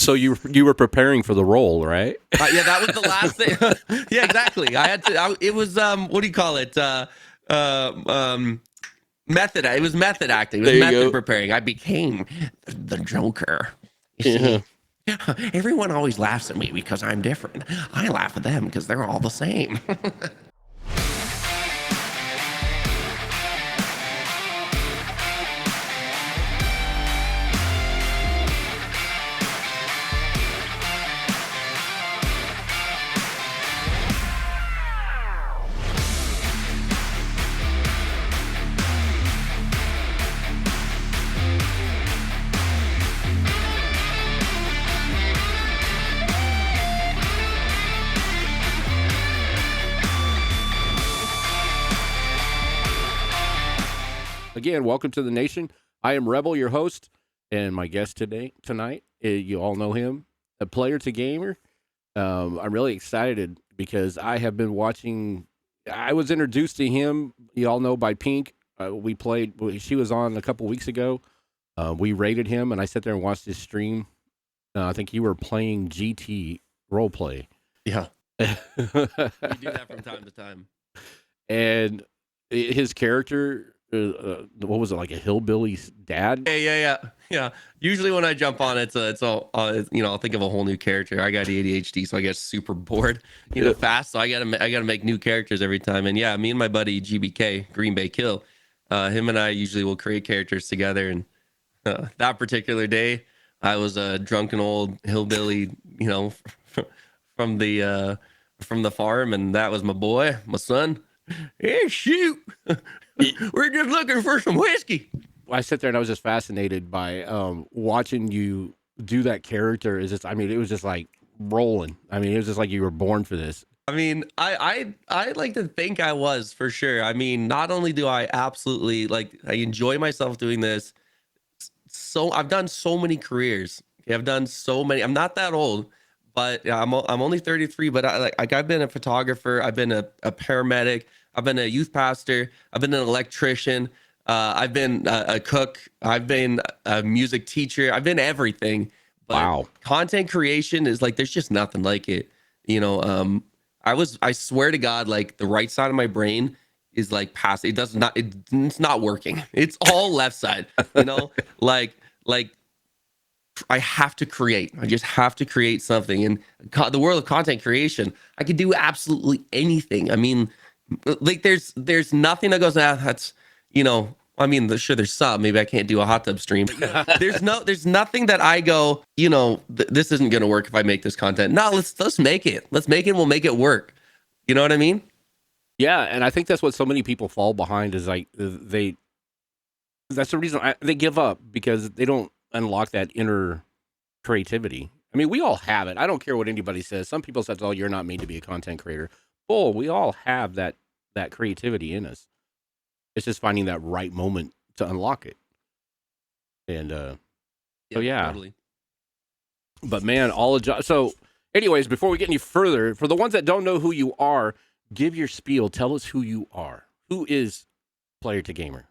So you were preparing for the role, right? Yeah, that was the last thing. Yeah, exactly. I had to. It was what do you call it? Method. It was method acting. It was There you method go. preparing. I became the Joker. You Yeah. see, everyone always laughs at me because I'm different. I laugh at them because they're all the same. Again, welcome to the nation. I am Rebel, your host, and my guest tonight, you all know him, a player to gamer. I'm really excited because I have been watching. I was introduced to him, you all know, by Pink. We played. She was on a couple weeks ago. We rated him, and I sat there and watched his stream. I think you were playing GT roleplay. Yeah, we do that from time to time. And his character, what was it, like a hillbilly's dad? Yeah. Usually when I jump on, it's all I'll think of a whole new character. I got ADHD, so I get super bored, fast. So I gotta make new characters every time. And yeah, me and my buddy GBK, Green Bay Kill, him and I usually will create characters together. And that particular day, I was a drunken old hillbilly, from the farm, and that was my boy, my son. Hey, shoot, we're just looking for some whiskey. I sit there and I was just fascinated by watching you do that character. It was just like rolling. I mean, it was just like you were born for this. I mean, I like to think I was, for sure. I mean, not only do I absolutely I enjoy myself doing this. So I've done so many careers. Okay, I've done so many. I'm not that old, but yeah, I'm only 33. But I've been a photographer. I've been a paramedic. I've been a youth pastor. I've been an electrician. I've been a cook. I've been a music teacher. I've been everything. But Wow. content creation is there's just nothing like it. I swear to God, the right side of my brain is past. It's not working. It's all left side, like I have to create. I just have to create something. And the world of content creation, I could do absolutely anything. I mean, there's nothing that goes, that's, I mean, sure, there's some. Maybe I can't do a hot tub stream. There's nothing that I go, this isn't gonna work if I make this content. No, let's make it. Let's make it. We'll make it work. You know what I mean? Yeah, and I think that's what so many people fall behind is that's the reason they give up, because they don't unlock that inner creativity. I mean, we all have it. I don't care what anybody says. Some people say, "Oh, you're not made to be a content creator." Oh, we all have that creativity in us. It's just finding that right moment to unlock it. And so yeah. Totally. But man, so anyways, before we get any further, for the ones that don't know who you are, give your spiel. Tell us who you are. Who is Player to Gamer?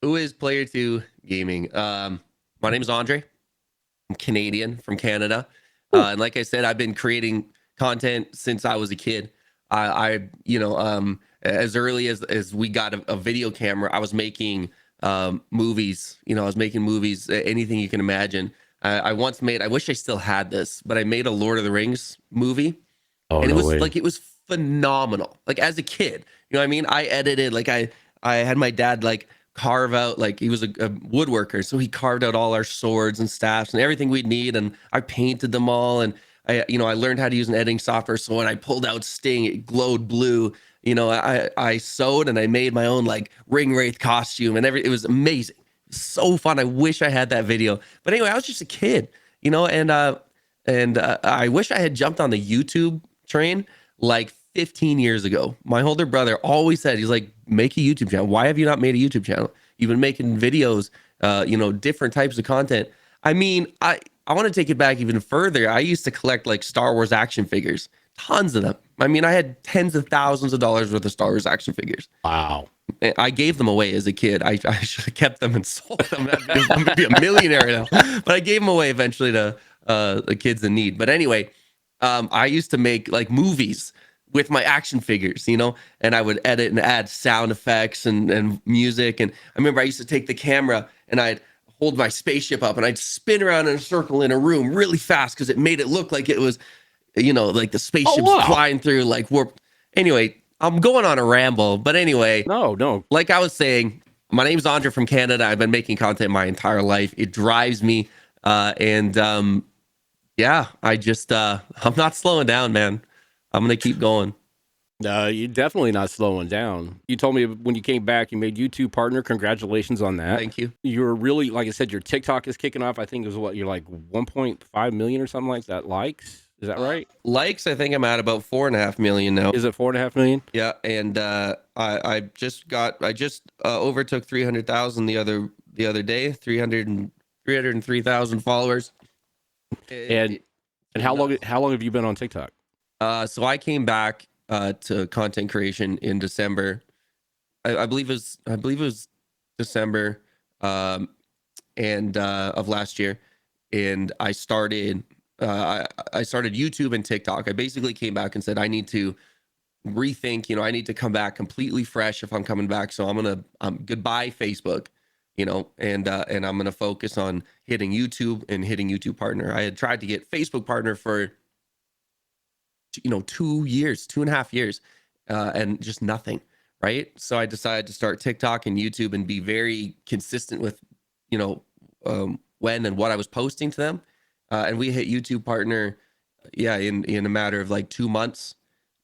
Who is Player to Gaming? My name is Andre. I'm Canadian, from Canada. And like I said, I've been creating content since I was a kid. As early as we got a video camera, I was making movies. I was making movies, anything you can imagine. I once made, I wish I still had this, but I made a Lord of the Rings movie. Oh, and no it was way. it was phenomenal. As a kid, you know what I mean? I edited, I had my dad carve out, he was a woodworker. So he carved out all our swords and staffs and everything we'd need. And I painted them all. And I learned how to use an editing software. So when I pulled out Sting, it glowed blue. I sewed and I made my own ring wraith costume and it was amazing. So fun. I wish I had that video. But anyway, I was just a kid, and I wish I had jumped on the YouTube train 15 years ago. My older brother always said, he's like, make a YouTube channel. Why have you not made a YouTube channel? You've been making videos, different types of content. I mean, I want to take it back even further. I used to collect Star Wars action figures, tons of them. I mean, I had tens of thousands of dollars worth of Star Wars action figures. Wow. I gave them away as a kid. I should have kept them and sold them. I'm going to be a millionaire now. But I gave them away eventually to the kids in need. But anyway, I used to make like movies with my action figures, and I would edit and add sound effects and music. And I remember I used to take the camera and I'd hold my spaceship up and I'd spin around in a circle in a room really fast because it made it look like it was, like the Oh spaceship's wow. flying through like warp. Anyway, I'm going on a ramble, but anyway, No. like I was saying, my name's Andre from Canada. I've been making content my entire life. It drives me, and yeah, I'm not slowing down, man. I'm gonna keep going. You're definitely not slowing down. You told me when you came back, you made YouTube partner. Congratulations on that. Thank you. You're really, like I said, your TikTok is kicking off. I think it was you're like 1.5 million or something like that likes. Is that right? Likes, I think I'm at about 4.5 million now. Is it 4.5 million? Yeah, and I just overtook 300,000 the other day. 303,000 followers. And how long have you been on TikTok? So I came back to content creation in December. I believe it was December, and of last year, and I started YouTube and TikTok. I basically came back and said I need to rethink. I need to come back completely fresh if I'm coming back. So goodbye Facebook, and I'm gonna focus on hitting YouTube and hitting YouTube partner. I had tried to get Facebook partner for 2 years, 2.5 years, and just nothing. Right. So I decided to start TikTok and YouTube and be very consistent with, when and what I was posting to them. And we hit YouTube partner, yeah, in a matter of like 2 months,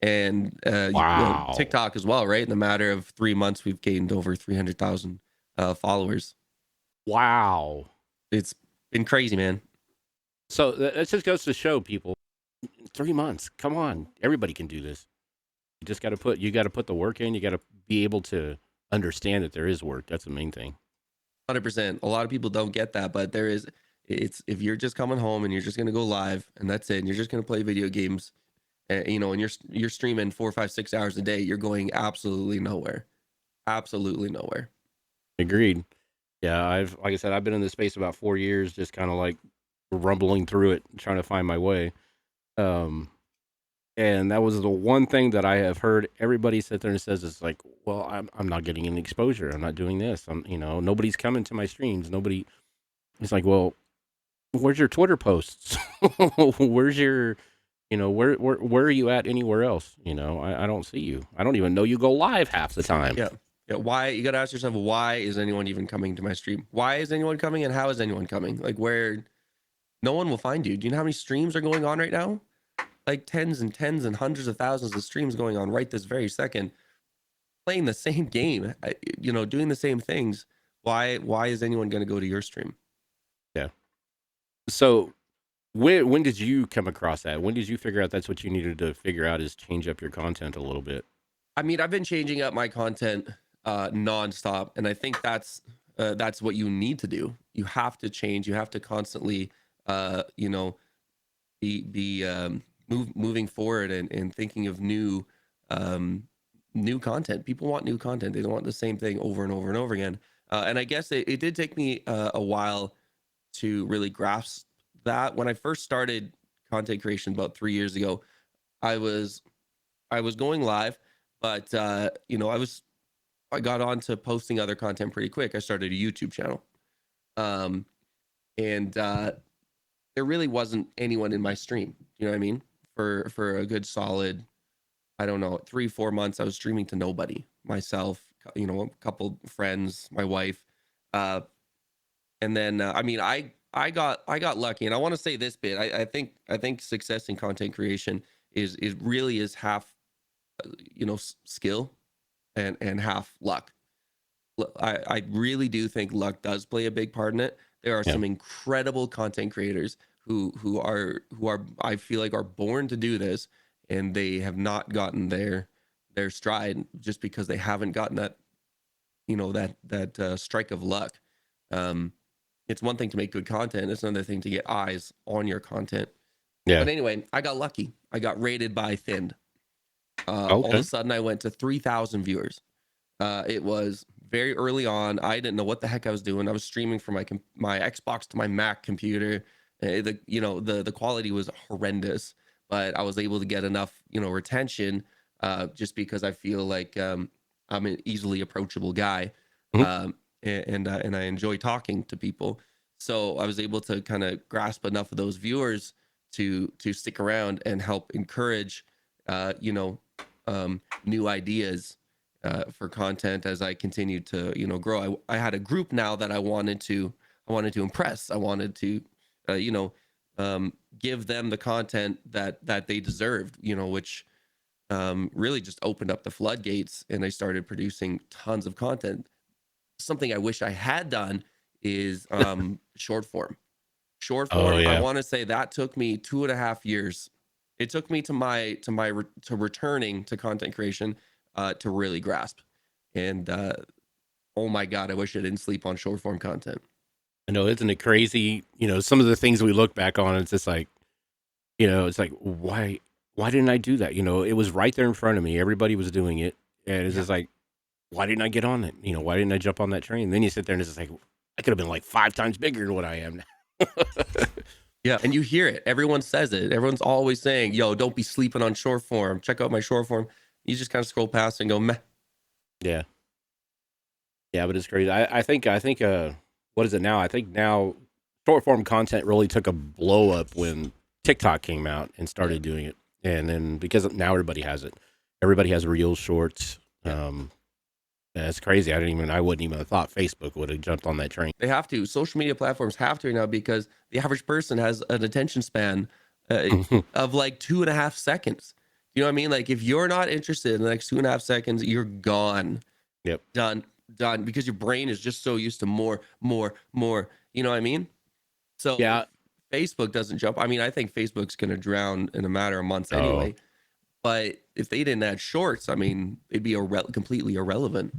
and Wow. TikTok as well. Right. In a matter of 3 months, we've gained over 300,000 followers. Wow. It's been crazy, man. So that just goes to show people, 3 months. Come on, everybody can do this. You got to put the work in. You got to be able to understand that there is work. That's the main thing. 100%. A lot of people don't get that, but it's if you're just coming home and you're just gonna go live and that's it, and you're just gonna play video games, and you're streaming 4, 5, 6 hours a day, you're going absolutely nowhere, absolutely nowhere. Agreed. Yeah, like I said, I've been in this space about 4 years, just kind of like rumbling through it, trying to find my way. Um, and that was the one thing that I have heard everybody sit there and says is like, well, I'm not getting any exposure. I'm not doing this. Nobody's coming to my streams. Nobody. It's like, well, where's your Twitter posts? Where's your, where are you at anywhere else? I don't see you. I don't even know you go live half the time. Yeah. Yeah. Why, you got to ask yourself, why is anyone even coming to my stream? Why is anyone coming, and how is anyone coming? Like, where no one will find you. Do you know how many streams are going on right now? Like tens and tens and hundreds of thousands of streams going on right this very second, playing the same game, doing the same things. Why is anyone going to go to your stream? Yeah. So when did you come across that? When did you figure out that's what you needed to figure out, is change up your content a little bit? I mean, I've been changing up my content nonstop, and I think that's what you need to do. You have to change. You have to constantly, be moving forward and thinking of new content. People want new content. They don't want the same thing over and over and over again. And I guess it did take me a while to really grasp that. When I first started content creation about 3 years ago, I was going live, but I got on to posting other content pretty quick. I started a YouTube channel, and there really wasn't anyone in my stream. You know what I mean? For a good solid, I don't know, 3, 4 months, I was streaming to nobody. Myself, a couple friends, my wife, and then I mean, I got lucky, and I want to say this bit. I think success in content creation is really is half, skill and half luck. I really do think luck does play a big part in it. There are Yeah. some incredible content creators who are I feel like are born to do this, and they have not gotten their stride just because they haven't gotten that, that strike of luck. Um, it's one thing to make good content; it's another thing to get eyes on your content. Yeah. But anyway, I got lucky. I got rated by Thind. All of Okay. a sudden, I went to 3,000 viewers. It was very early on. I didn't know what the heck I was doing. I was streaming from my Xbox to my Mac computer, The quality was horrendous, but I was able to get enough retention, just because I feel like I'm an easily approachable guy, Mhm. and I enjoy talking to people. So I was able to kind of grasp enough of those viewers to stick around and help encourage, uh, you know, new ideas for content as I continued to grow. I had a group now that I wanted to impress. I wanted to, uh, you know, give them the content that they deserved. Which really just opened up the floodgates, and I started producing tons of content. Something I wish I had done is short form. Short Oh form, I yeah. want to say that took me 2.5 years. It took me to returning to content creation to really grasp. And oh my god, I wish I didn't sleep on short form content. I know, isn't it crazy? Some of the things we look back on, it's just like, it's like, why didn't I do that? It was right there in front of me. Everybody was doing it. And it's Yeah. just like, why didn't I get on it? Why didn't I jump on that train? Then you sit there and it's just like, I could have been like 5 times bigger than what I am now. Yeah, and you hear it. Everyone says it. Everyone's always saying, "Yo, don't be sleeping on short form. Check out my short form." You just kind of scroll past and go, "Meh." Yeah. Yeah, but it's crazy. I think what is it now? I think now short form content really took a blow up when TikTok came out and Yeah, started doing it. And then because now everybody has it. Everybody has real shorts. yeah. That's crazy. I wouldn't even have thought Facebook would have jumped on that train. They have to. Social media platforms have to now because the average person has an attention span of like 2.5 seconds. You know what I mean? Like if you're not interested in the next 2.5 seconds, you're gone, Yep. done, done. Because your brain is just so used to more, more, more. You know what I mean? So if Yeah. Facebook doesn't jump, I mean, I think Facebook's going to drown in a matter of months Oh. anyway. But if they didn't add shorts, I mean, it'd be completely irrelevant.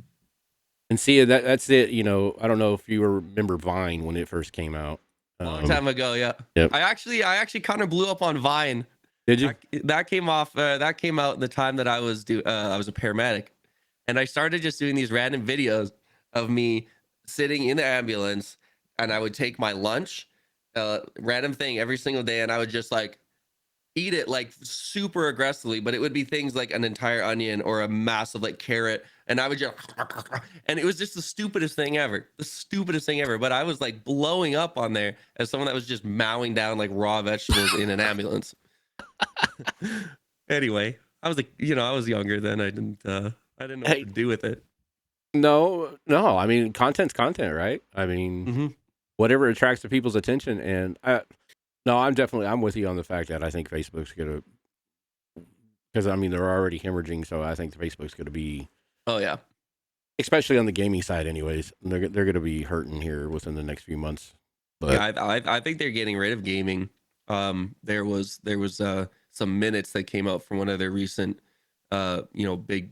And see that's it. I don't know if you remember Vine when it first came out. Long Um, time ago, yeah. yep. I actually kind of blew up on Vine. Did you? That came off. That came out in the time that I was a paramedic, and I started just doing these random videos of me sitting in the ambulance, and I would take my lunch, random thing every single day, and I would just like eat it like super aggressively, but it would be things like an entire onion or a massive like carrot, and I would just and it was just the stupidest thing ever. The stupidest thing ever. But I was like blowing up on there as someone that was just mowing down like raw vegetables in an ambulance. Anyway, I was like, I was younger then. I didn't know what Hey, to do with it. no, no. I mean, content's content, right? I mean, Hmm. whatever attracts the people's attention. And no, I'm with you on the fact that I think Facebook's gonna, because I mean they're already hemorrhaging, so I think Facebook's gonna be, Oh yeah. especially on the gaming side, anyways. They're gonna be hurting here within the next few months. But Yeah, I think they're getting rid of gaming. There was some minutes that came out from one of their recent big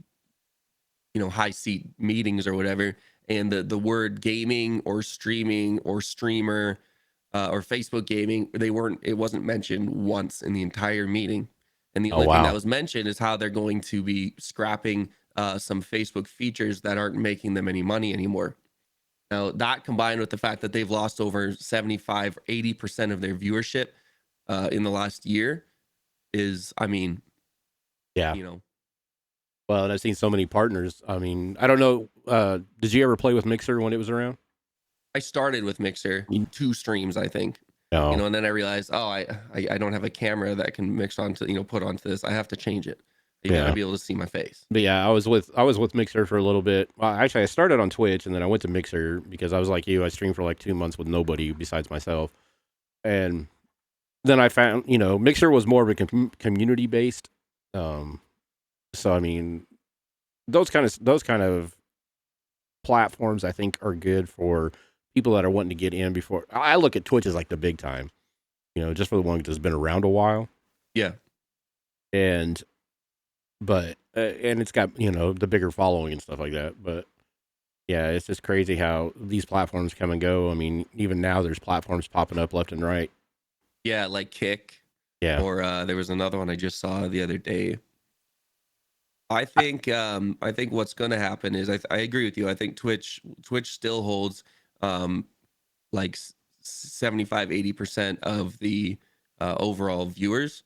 high seat meetings or whatever, and the word gaming or streaming or streamer or Facebook gaming, it wasn't mentioned once in the entire meeting. And the oh only thing that wow, was mentioned is how they're going to be scrapping some Facebook features that aren't making them any money anymore. Now, that combined with the fact that they've lost over 75, 80% of their viewership in the last year is, I mean, yeah. you know, Well, and I've seen so many partners. I mean, I don't know. Did you ever play with Mixer when it was around? I started with Mixer, You- 2 streams, I think. No. And then I realized, oh, I don't have a camera that can mix onto, put onto this. I have to change it. You got to Yeah. be able to see my face. But yeah, I was with Mixer for a little bit. Well, actually, I started on Twitch and then I went to Mixer because I was like you. I streamed for like 2 months with nobody besides myself, and then I found Mixer was more of a community based. Um, so I mean, those kind of platforms I think are good for people that are wanting to get in before. I look at Twitch as like the big time, just for the one that's been around a while, Yeah. and and it's got the bigger following and stuff like that, but. Yeah, it's just crazy how these platforms come and go. I mean, even now there's platforms popping up left and right. Yeah. Like Kick, Yeah. or there was another one I just saw the other day. I think what's going to happen is I agree with you. I think Twitch still holds um like 75, 80% of the overall viewers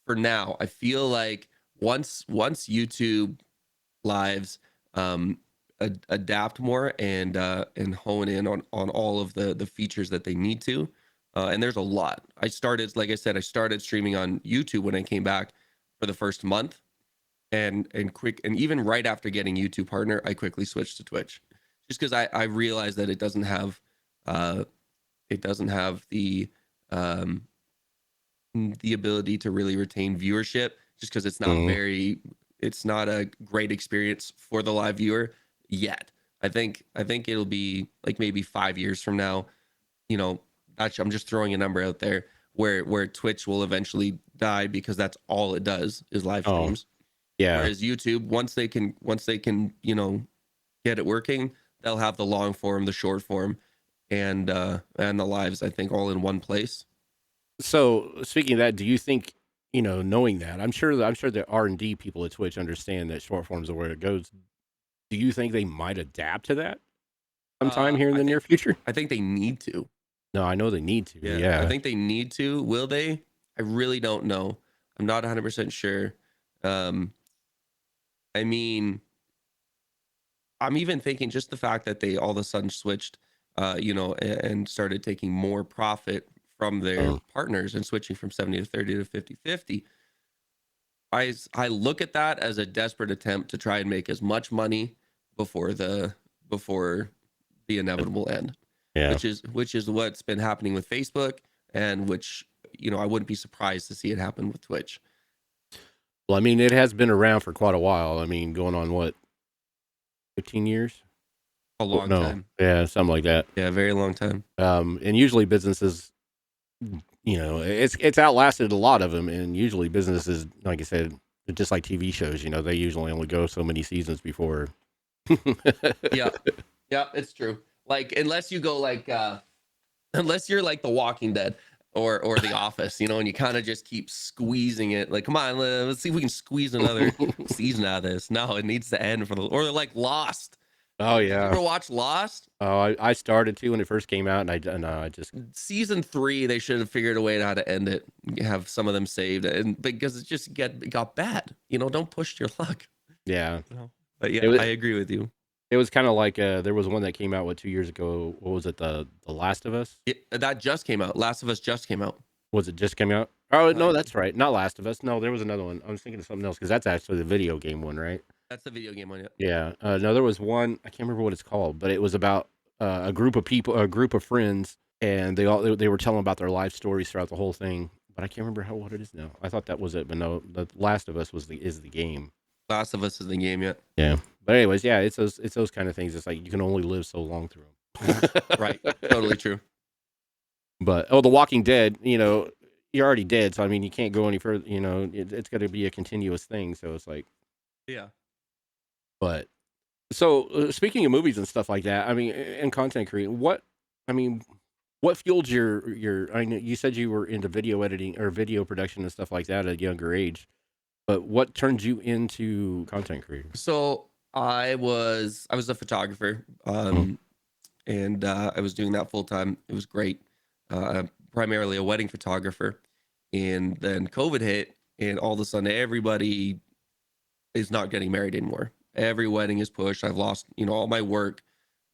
for now. I feel like once YouTube lives um adapt more and hone in on all of the features that they need to, and there's a lot. I started, like I said, I started streaming on YouTube when I came back for the first month, and even right after getting YouTube partner, I quickly switched to Twitch, just because I realized that uh it doesn't have um the ability to really retain viewership, just because Mm. it's not a great experience for the live viewer yet. I think it'll be like maybe 5 years from now, you know. Actually, I'm just throwing a number out there, where Twitch will eventually die, because that's all it does is live Oh, streams. yeah. Whereas YouTube, once they can get it working, they'll have the long form, the short form, and the lives, I think, all in one place. So speaking of that, do you think, knowing that, I'm sure the R&D people at Twitch understand that short forms are where it goes. Do you think they might adapt to that sometime here in I the near think future? I think they need to. No, I know they need to. Yeah, I Yeah. think they need to. Will they? I really don't know. I'm not 100% sure. Um, I mean, I'm even thinking just the fact that they all of a sudden switched, and started taking more profit from their Oh, partners and switching from 70 to 30 to 50-50. I look at that as a desperate attempt to try and make as much money before before the inevitable end, yeah. which is what's been happening with Facebook, and which, I wouldn't be surprised to see it happen with Twitch. Well, I mean, it has been around for quite a while. I mean, going on what, 15 years? A Oh, long no. time. Yeah, something like that. Yeah, a very long time. And usually businesses, it's outlasted a lot of them. And usually businesses, like I said, just like TV shows, they usually only go so many seasons before. Yeah. Yeah, it's true. Like, unless you go like unless you're like The Walking Dead or The Office, and you kind of just keep squeezing it. Like, come on, let's see if we can squeeze another season out of this. No, it needs to end or like Lost. Oh, Did you yeah. ever watch Lost? Oh, I started to when it first came out, and I just, Season 3, they should have figured a way how to end it. Have some of them saved, and because it got bad. Don't push your luck. yeah. No. But It yeah, was I agree with you. it was kind of like there was one that came out 2 years ago. What was it? The Last of Us? That just came out. Last of Us just came out. Was it just came out? Oh Uh, no, that's right. Not Last of Us. No, there was another one. I was thinking of something else because that's actually the video game one, right? that's the video game one. Yeah. Yeah. No, there was one. I can't remember what it's called, but it was about a group of people, a group of friends, and they were telling about their life stories throughout the whole thing. But I can't remember what it is now. I thought that was it, but no, the Last of Us is the game. Last of Us is the game yet. Yeah. But anyways, yeah, it's those kind of things. It's like you can only live so long through them. Right. Totally true. But The Walking Dead, you're already dead, so I mean, you can't go any further. It's got to be a continuous thing. So it's like, Yeah. but so speaking of movies and stuff like that, I mean, and content creating, I mean, what fueled your? I know you said you were into video editing or video production and stuff like that at a younger age, but what turned you into content creating? So I was a photographer, Mm. and I was doing that full time. It was great. Primarily a wedding photographer, and then COVID hit, and all of a sudden everybody is not getting married anymore. Every wedding is pushed. I've lost, all my work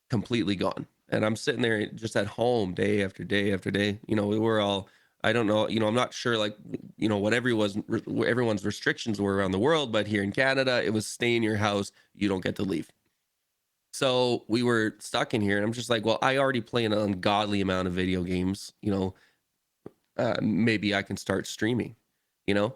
completely gone. And I'm sitting there just at home day after day after day. We were all, I don't know, I'm not sure like, what everyone's restrictions were around the world, but here in Canada, it was stay in your house. You don't get to leave. So we were stuck in here, and I'm just like, well, I already play an ungodly amount of video games. Maybe I can start streaming, you know?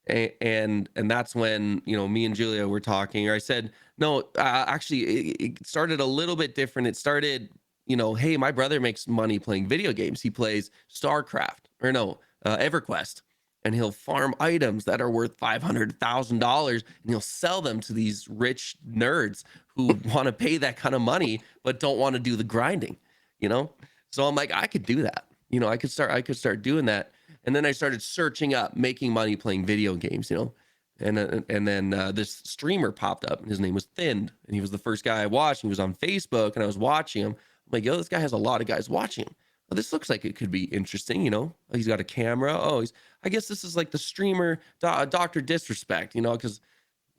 And that's when, me and Julia were talking, or I said, no, actually it started a little bit different. It started, hey, my brother makes money playing video games. He plays StarCraft, or no, EverQuest, and he'll farm items that are worth $500,000, and he'll sell them to these rich nerds who want to pay that kind of money but don't want to do the grinding, you know? So I'm like, I could do that. I could start doing that. And then I started searching up making money playing video games, and then this streamer popped up, and his name was Thinned, and he was the first guy I watched. He was on Facebook, and I was watching him. I'm like, yo, this guy has a lot of guys watching him. oh, this looks like it could be interesting, you know. He's got a camera. Oh, I guess this is like the streamer Dr. Disrespect, you know, because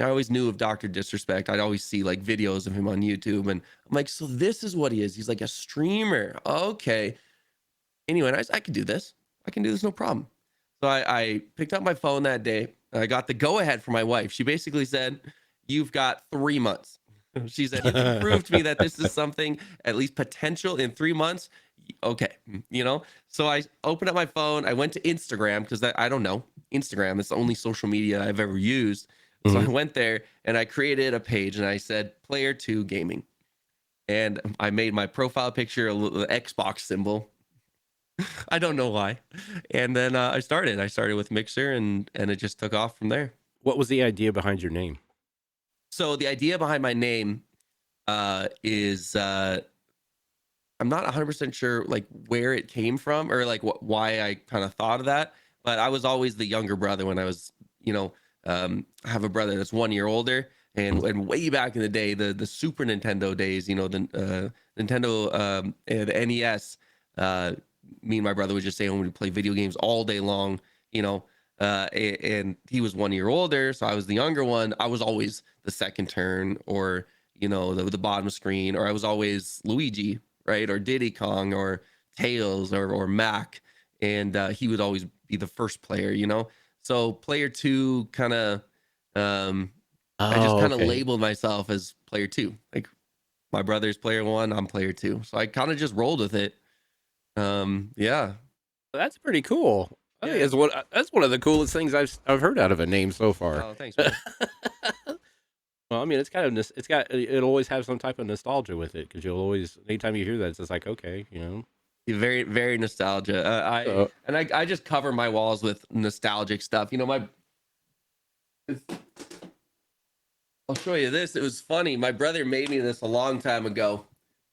I always knew of Dr. Disrespect. I'd always see like videos of him on YouTube, and I'm like, so this is what he is. He's like a streamer. Okay. Anyway, I can do this. I can do this, no problem. So I picked up my phone that day. I got the go ahead from my wife. She basically said, "You've got 3 months." She said, "You can prove to me that this is something at least potential in 3 months." Okay, you know. So I opened up my phone. I went to Instagram because I don't know Instagram. It's the only social media I've ever used. So I Mhm. went there and I created a page and I said "Player Two Gaming," and I made my profile picture a little Xbox symbol. I don't know why. And then I started. I started with Mixer, and it just took off from there. What was the idea behind your name? So the idea behind my name is I'm not 100% sure like where it came from or like why I kind of thought of that, but I was always the younger brother when I was, you know, I have a brother that's 1 year older, Mhm. and way back in the day, the Super Nintendo days, you know, the Nintendo the NES, me and my brother would just stay home and play video games all day long, you know. And he was 1 year older, so I was the younger one. I was always the second turn, or you know, the bottom screen, or I was always Luigi, right? Or Diddy Kong or Tails or Mac. And he would always be the first player, you know? So player two kind of, um, I just Oh, kind of okay. labeled myself as player two. Like my brother's player one, I'm player two. So I kind of just rolled with it. Yeah. That's pretty cool. I think Yeah. that's one of the coolest things I've heard out of a name so far. Oh, thanks, man. Well, I mean, it's kind of it'll always have some type of nostalgia with it because you'll always anytime you hear that, it's just like okay, you know. Very, very nostalgia. So I just cover my walls with nostalgic stuff. You know, I'll show you this. It was funny. My brother made me this a long time ago,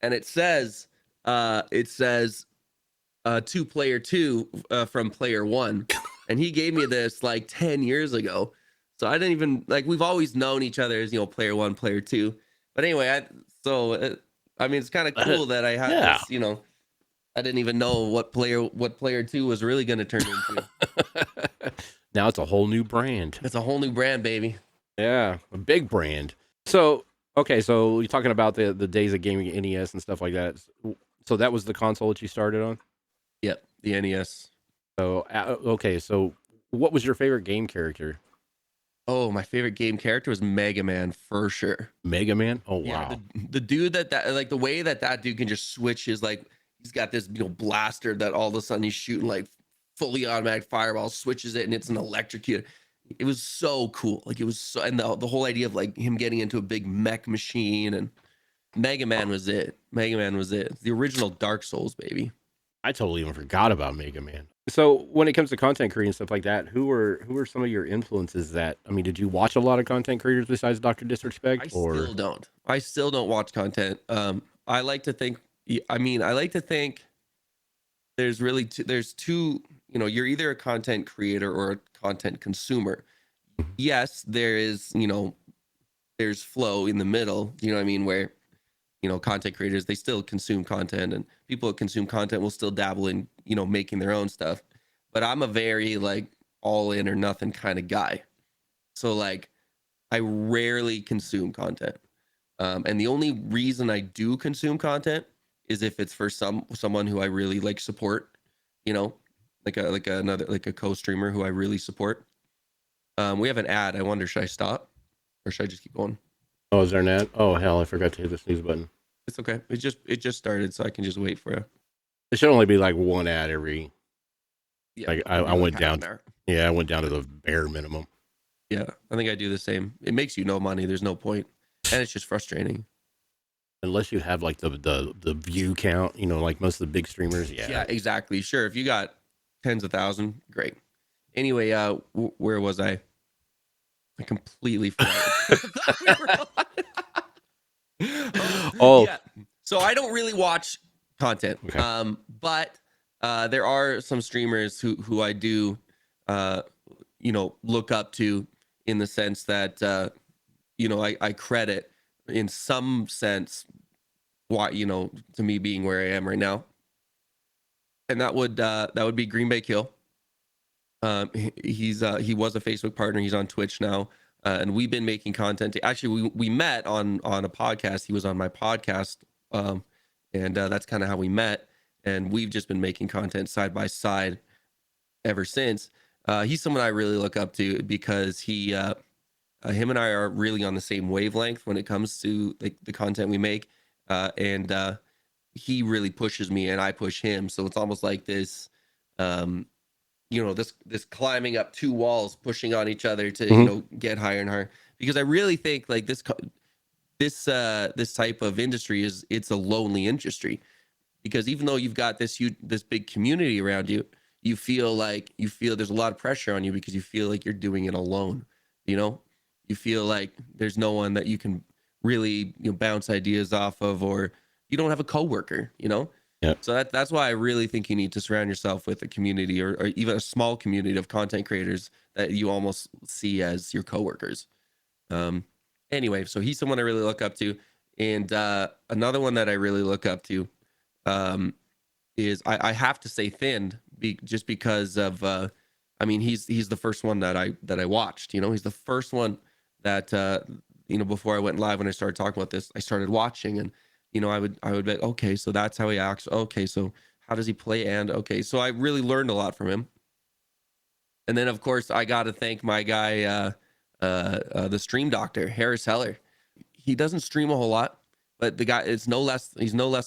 and it says two player two from player one, and he gave me this like 10 years ago. So I didn't even like. We've always known each other as, you know, player one, player two. But anyway, so I mean, it's kind of cool that I had yeah. this. You know, I didn't even know what player two was really going to turn into. Now it's a whole new brand. It's a whole new brand, baby. Yeah, a big brand. So okay, so you're talking about the days of gaming NES and stuff like that. So that was the console that you started on. Yep, the NES. So okay, so what was your favorite game character? Oh, my favorite game character was Mega Man for sure. Mega Man. Oh Yeah, wow. the dude that like the way that dude can just switch his like he's got this, you know, blaster that all of a sudden he's shooting like fully automatic fireball, switches it and it's an electrocute. It was so cool. Like it was so, and the whole idea of like him getting into a big mech machine, and Mega Man was it. Mega Man was it. The original Dark Souls, baby. I totally even forgot about Mega Man. So when it comes to content creating and stuff like that, who are some of your influences that I mean, did you watch a lot of content creators besides Dr. Disrespect I or still don't. I still don't watch content. I like to think. I mean, I like to think there's really there's two. You know, you're either a content creator or a content consumer. Yes, there is. You know, there's flow in the middle. You know what I mean? Where, you know, content creators, they still consume content, and people that consume content will still dabble in, you know, making their own stuff. But I'm a very like all in or nothing kind of guy. So like I rarely consume content. And the only reason I do consume content is if it's for someone who I really like support, you know, like another like a co-streamer who I really support. We have an ad. I wonder, should I stop or should I just keep going? oh, is there an ad? Oh hell, I forgot to hit the snooze button. It's okay. It just started, so I can just wait for you. It should only be like one ad every Yeah, like I every like went half down an hour. yeah, I went down to the bare minimum. Yeah, I think I do the same. It makes you no money. There's no point, and it's just frustrating. Unless you have like the view count, you know, like most of the big streamers, yeah. Yeah, exactly. Sure, if you got tens of thousand, great. Anyway, where was I? I completely forgot. We were Oh, yeah. So I don't really watch content. okay. But there are some streamers who I do uh you know, look up to, in the sense that you know, I credit in some sense why, you know, to me being where I am right now. and that would be Green Bay Kill. He was a Facebook partner. He's on Twitch now, and we've been making content. Actually, we met on a podcast. He was on my podcast, and that's kind of how we met. And we've just been making content side by side ever since. He's someone I really look up to because him and I are really on the same wavelength when it comes to the content we make, and he really pushes me and I push him. So it's almost like this. This climbing up two walls, pushing on each other to get higher and higher, because I really think like this type of industry it's a lonely industry, because even though you've got this big community around you, you feel there's a lot of pressure on you because you feel like you're doing it alone. You feel like there's no one that you can really bounce ideas off of, or you don't have a coworker. Yeah. So that's why I really think you need to surround yourself with a community, or even a small community of content creators that you almost see as your coworkers. Anyway, so he's someone I really look up to. And another one that I really look up to is I have to say Thind, just because of he's the first one that I watched. He's the first one that before I went live, when I started talking about this, I started watching, and I would bet, okay, so that's how he acts. Okay, so how does he play? And okay, so I really learned a lot from him. And then of course I got to thank my guy, the stream doctor, Harris Heller. He doesn't stream a whole lot, but the guy he's no less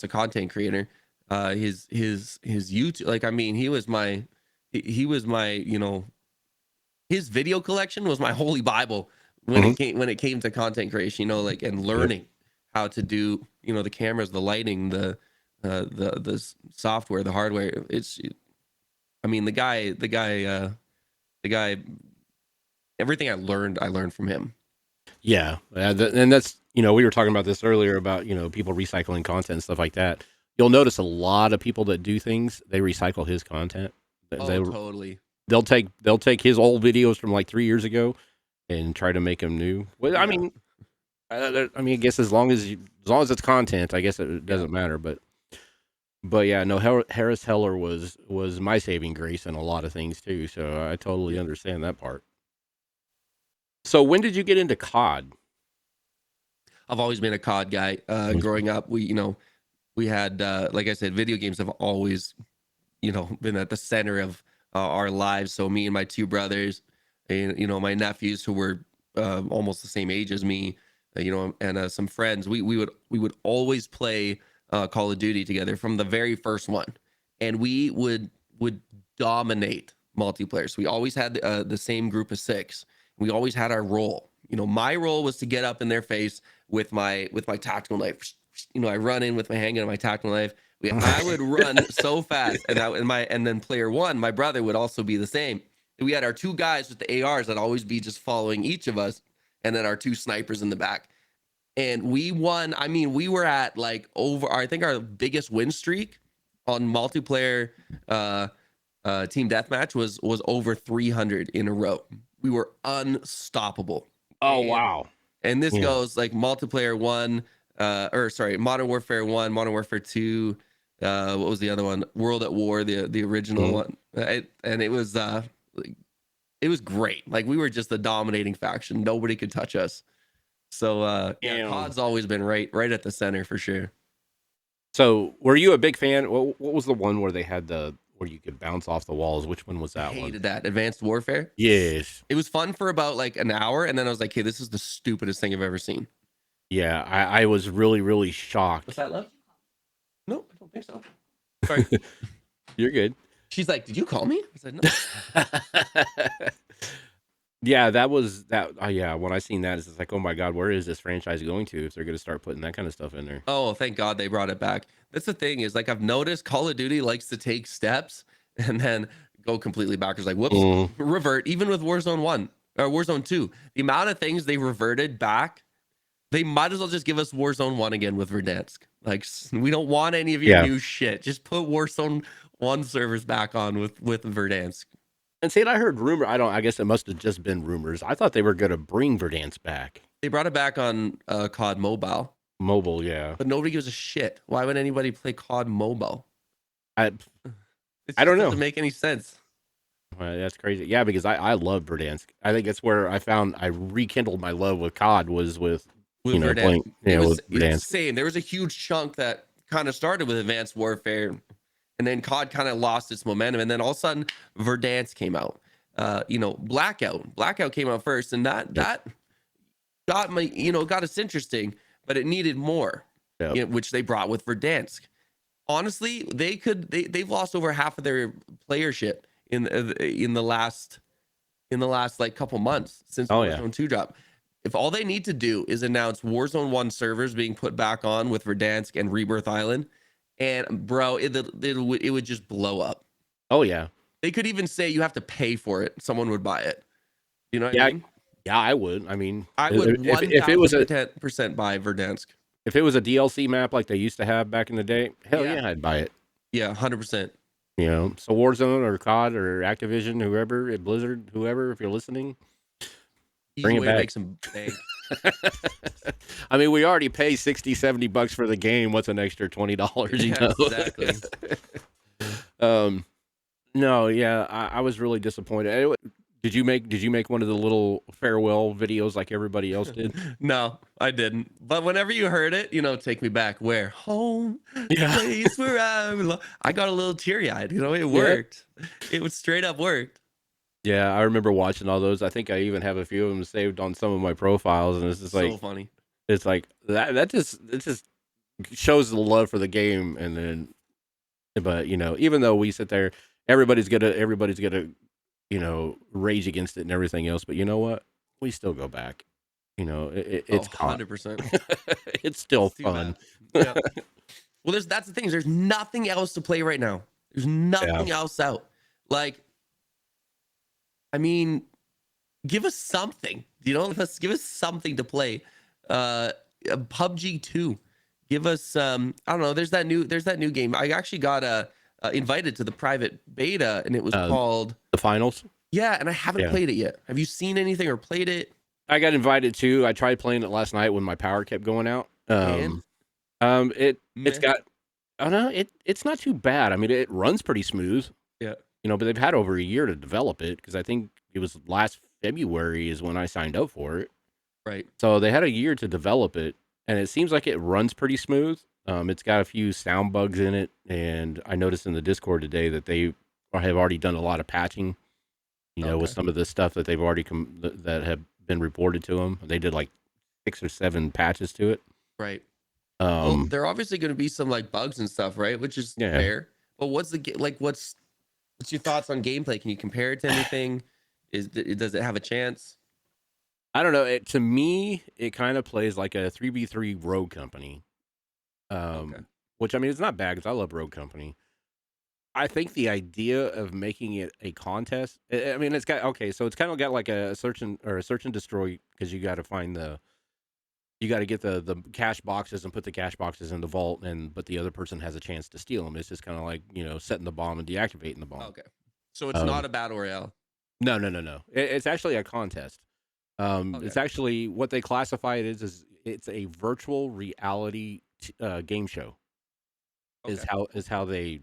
a content creator. His YouTube, he was my his video collection was my holy Bible when it came to content creation, and learning how to do, the cameras, the lighting, the software, the hardware. The guy, everything I learned from him. Yeah. And that's, we were talking about this earlier about, people recycling content and stuff like that. You'll notice a lot of people that do things, they recycle his content. Totally. They'll take his old videos from like 3 years ago and try to make them new. Well, Yeah. I guess as long as it's content, I guess it doesn't matter. But yeah, no, Harris Heller was my saving grace in a lot of things too. So I totally understand that part. So when did you get into COD? I've always been a COD guy. Growing up, we had, like I said, video games have always, been at the center of our lives. So me and my two brothers, and my nephews who were almost the same age as me, and some friends, we would always play Call of Duty together from the very first one, and we would dominate multiplayer. So we always had the same group of 6. We always had our role. My role was to get up in their face with my tactical knife. I run in with my handgun and my tactical knife. I would run so fast, and then player one, my brother, would also be the same. We had our 2 guys with the ARs that always be just following each of us, and then our 2 snipers in the back. And we won. We were at like I think our biggest win streak on multiplayer team deathmatch was over 300 in a row. We were unstoppable. Oh, wow. And this goes like multiplayer 1, Modern Warfare 1, Modern Warfare 2. What was the other one? World at War, the original one. And it was it was great. Like, we were just the dominating faction. Nobody could touch us. So COD's always been right at the center for sure. So were you a big fan? What was the one where they had where you could bounce off the walls? Which one was that one? Hated that. Advanced Warfare? Yes. It was fun for about like an hour, and then I was like, hey, this is the stupidest thing I've ever seen. Yeah, I was really, really shocked. Was that love? No, I don't think so. Sorry. You're good. She's like, did you call me? I said, no. Yeah, that was that. Yeah, when I seen that, it's just like, oh my God, where is this franchise going to if they're going to start putting that kind of stuff in there? Oh, thank God they brought it back. That's the thing, is like, I've noticed Call of Duty likes to take steps and then go completely backwards. Like, whoops, revert. Even with Warzone 1 or Warzone 2, the amount of things they reverted back, they might as well just give us Warzone 1 again with Verdansk. Like, we don't want any of your new shit. Just put Warzone 1 servers back on with Verdansk. And see, I heard rumor. I guess it must have just been rumors. I thought they were going to bring Verdansk back. They brought it back on COD Mobile. Mobile, yeah. But nobody gives a shit. Why would anybody play COD Mobile? It I just don't know. doesn't make any sense That's crazy. Yeah, because I love Verdansk. I think that's where I rekindled my love with COD was with with Verdansk. playing with It's Verdansk. same. There was a huge chunk that kind of started with Advanced Warfare, and then COD kind of lost its momentum, and then all of a sudden Verdansk came out. Blackout came out first, and Yep. that got my got us interesting, but it needed more, Yep. which they brought with Verdansk. Honestly, they've lost over half of their playership in the last like couple months since Oh yeah. Warzone 2 dropped. If all they need to do is announce Warzone 1 servers being put back on with Verdansk and Rebirth Island, and bro, it would just blow up. Oh yeah. They could even say you have to pay for it. Someone would buy it. You know what I Yeah. mean? Yeah, I would. I mean, I would if it was a 1000% buy Verdansk. DLC map like they used to have back in the day, hell Yeah. yeah, I'd buy it. Yeah, 100%. So Warzone or COD or Activision, whoever, Blizzard, whoever, if you're listening, Easy bring it way to back. make some bank. I mean, we already pay 60, $70 for the game. What's an extra $20? Yeah, exactly. um, no, yeah, I was really disappointed. Did you make one of the little farewell videos like everybody else did? No, I didn't. But whenever you heard it, take me back. Where home, Yeah. place where I belong. I got a little teary eyed. It Yeah. worked. It was straight up worked. Yeah, I remember watching all those. I think I even have a few of them saved on some of my profiles, and it's just So like funny. it's like that. It just shows the love for the game, and then, but even though we sit there, everybody's gonna rage against it and everything else. But you know what? We still go back. Oh, It's caught. 100%. It's still It's too fun. bad. Yeah. Well, that's the thing. There's nothing else to play right now. There's nothing else out. Like, I mean, give us something. Give us something to play. PUBG 2. Give us I don't know. There's that new game. I actually got invited to the private beta, and it was called The finals. Yeah, and I haven't played it yet. Have you seen anything or played it? I got invited too. I tried playing it last night when my power kept going out. And It's got, I don't know, it's not too bad. I mean, it runs pretty smooth. Yeah. But they've had over a year to develop it because I think it was last February is when I signed up for it. Right. So they had a year to develop it, and it seems like it runs pretty smooth. It's got a few sound bugs in it, and I noticed in the Discord today that they have already done a lot of patching. With some of the stuff that they've already that have been reported to them. They did like 6 or 7 patches to it. Right. Well, Um, there are obviously going to be some like bugs and stuff, right? Which is Yeah. fair. But what's your thoughts on gameplay? Can you compare it to anything? Does it have a chance? I don't know. To me, it kind of plays like a 3v3 Rogue Company. Okay. Which, I mean, it's not bad because I love Rogue Company. I think the idea of making it a contest, I mean, it's got, okay, so it's kind of got like a search and destroy, because you got to get the cash boxes and put the cash boxes in the vault, but the other person has a chance to steal them. It's just kind of like, setting the bomb and deactivating the bomb. Okay. So it's not a battle royale. No. It's actually a contest. Okay. It's actually what they classify it is it's a virtual reality game show. Okay. Is how they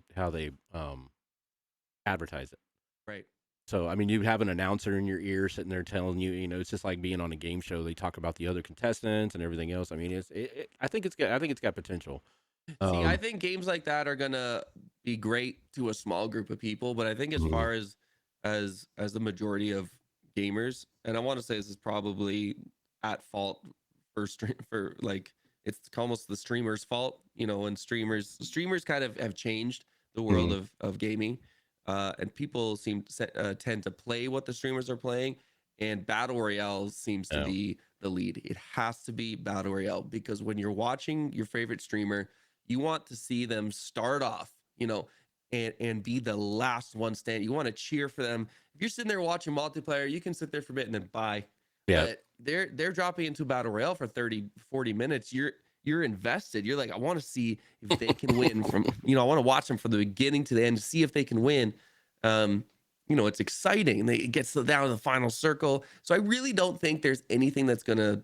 advertise it. Right. So I mean, you have an announcer in your ear sitting there telling you, it's just like being on a game show. They talk about the other contestants and everything else. I mean, I think it's good. I think it's got potential. See, I think games like that are gonna be great to a small group of people, but I think as far as the majority of gamers, and I want to say this is probably at fault for like it's almost the streamers' fault, and streamers kind of have changed the world of gaming, and people tend to play what the streamers are playing, and battle royale seems to be the lead. It has to be battle royale because when you're watching your favorite streamer, you want to see them start off, and be the last one standing. You want to cheer for them. If you're sitting there watching multiplayer, you can sit there for a bit and then bye. Yeah. But they're dropping into battle royale for 30, 40 minutes. You're invested. You're like, I want to see if they can win from, I want to watch them from the beginning to the end, see if they can win. It's exciting. It gets down to the final circle. So I really don't think there's anything that's going to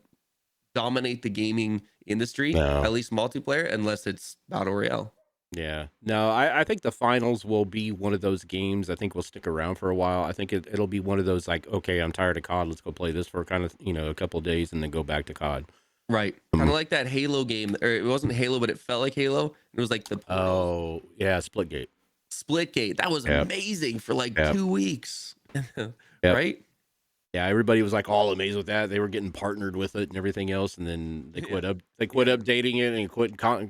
dominate the gaming industry, No. at least multiplayer, unless it's battle royale. Yeah. No, I think the finals will be one of those games I think will stick around for a while. I think it'll be one of those like, okay, I'm tired of COD. Let's go play this for kind of, a couple of days and then go back to COD. Right. Kind Um, of like that Halo game, or it wasn't Halo, but it felt like Halo. It was like the Portals oh, yeah, Splitgate. Splitgate. That was Yep. amazing for like Yep. 2 weeks. Yep. Right? Yeah, everybody was like all amazed with that. They were getting partnered with it and everything else, and then Yeah. they quit Yeah. updating it and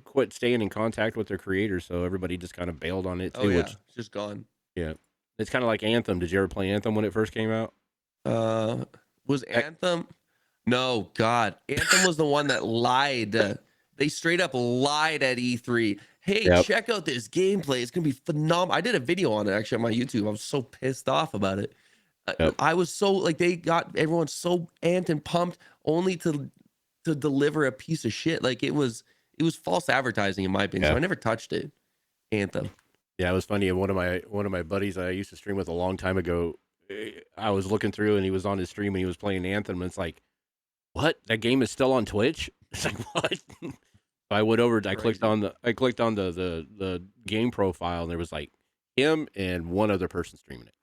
quit staying in contact with their creators. So everybody just kind of bailed on it Oh too. yeah. Which It's just gone. yeah, it's kind of like Anthem. Did you ever play Anthem when it first came out? Uh was Heck, Anthem? No, God. Anthem was the one that lied. They straight up lied at E3. Hey, yep. check out this gameplay. It's gonna be phenomenal. I did a video on it actually on my YouTube. I was so pissed off about it. Yep. I was so like they got everyone so amped and pumped only to deliver a piece of shit. Like it was false advertising in my opinion. So Yeah. I never touched it. Anthem. Yeah, it was funny. And one of my buddies I used to stream with a long time ago, I was looking through and he was on his stream and he was playing Anthem. And it's like, what? That game is still on Twitch? It's like what? I went over. Crazy. I clicked on the game profile and there was like him and one other person streaming it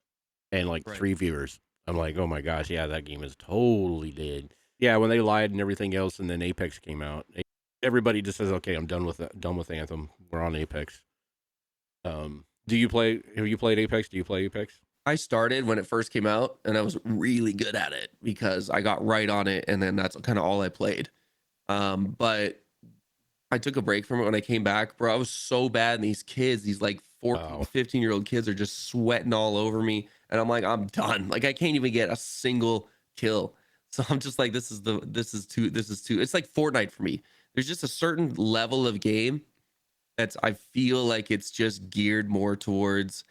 and like Right. three viewers. I'm like, oh my gosh, yeah, that game is totally dead. Yeah, when they lied and everything else, and then Apex came out, everybody just says, okay, I'm done with that. Done with Anthem. We're on Apex. Do you play? Have you played Apex? Do you play Apex? I started when it first came out and I was really good at it because I got right on it and then that's kind of all I played. But I took a break from it when I came back, bro. I was so bad and these kids, these like 14, Oh, 15-year-old kids are just sweating all over me and I'm like I'm done. Like I can't even get a single kill. So I'm just like this is too it's like Fortnite for me. There's just a certain level of game that's I feel like it's just geared more towards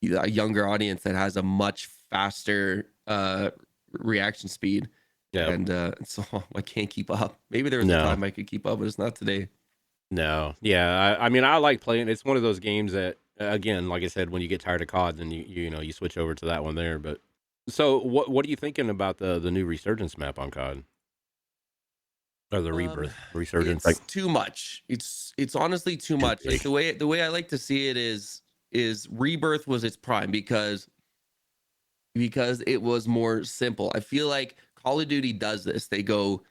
a younger audience that has a much faster reaction speed yeah. and so I can't keep up. Maybe there was a No, time I could keep up, but it's not today. no. Yeah, I mean, I like playing. It's one of those games that, again, like I said, when you get tired of COD, then you switch over to that one there. But so, what are you thinking about the new resurgence map on COD or the Um, rebirth resurgence? Like, it's too much. It's honestly too much. Like the way I like to see it is Rebirth was its prime because it was more simple. I feel like Call of Duty does this. They go,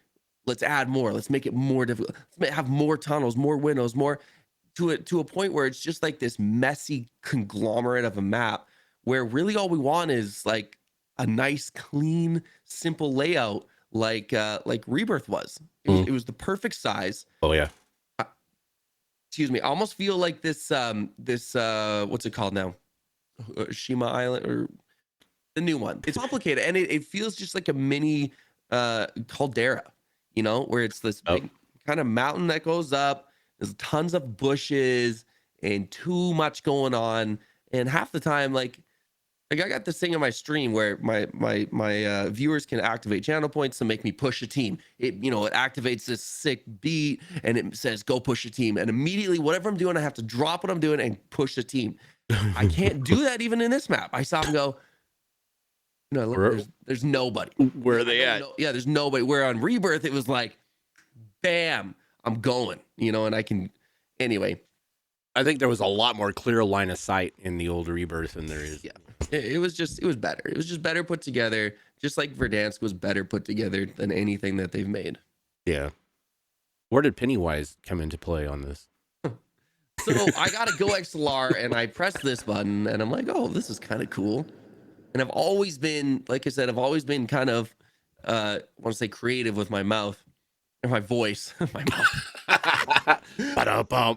let's add more, let's make it more difficult, let's have more tunnels, more windows, more to a point where it's just like this messy conglomerate of a map where really all we want is like a nice, clean, simple layout like Rebirth was. It was mm, it was the perfect size. oh yeah, Uh, Excuse me. I almost feel like this what's it called now? Shima Island or the new one. It's complicated and it feels just like a mini caldera, where it's this oh big kind of mountain that goes up. There's tons of bushes and too much going on. And half the time, like I got this thing on my stream where my viewers can activate channel points to make me push a team. It activates this sick beat and it says go push a team. And immediately whatever I'm doing, I have to drop what I'm doing and push the team. I can't do that even in this map. I saw him go, no, look, where there's nobody. where are I they don't at? know. Yeah, there's nobody. Where on Rebirth, it was like, bam, I'm going, and I can anyway. I think there was a lot more clear line of sight in the old rebirth than there is. Yeah. It was better. It was just better put together, just like Verdansk was better put together than anything that they've made. Yeah. Where did Pennywise come into play on this? So I got to go XLR and I press this button and I'm like, oh, this is kind of cool. And I've always been, like I said, I've always been kind of, I want to say creative with my mouth or my voice, my mouth. Ba-dum-bum.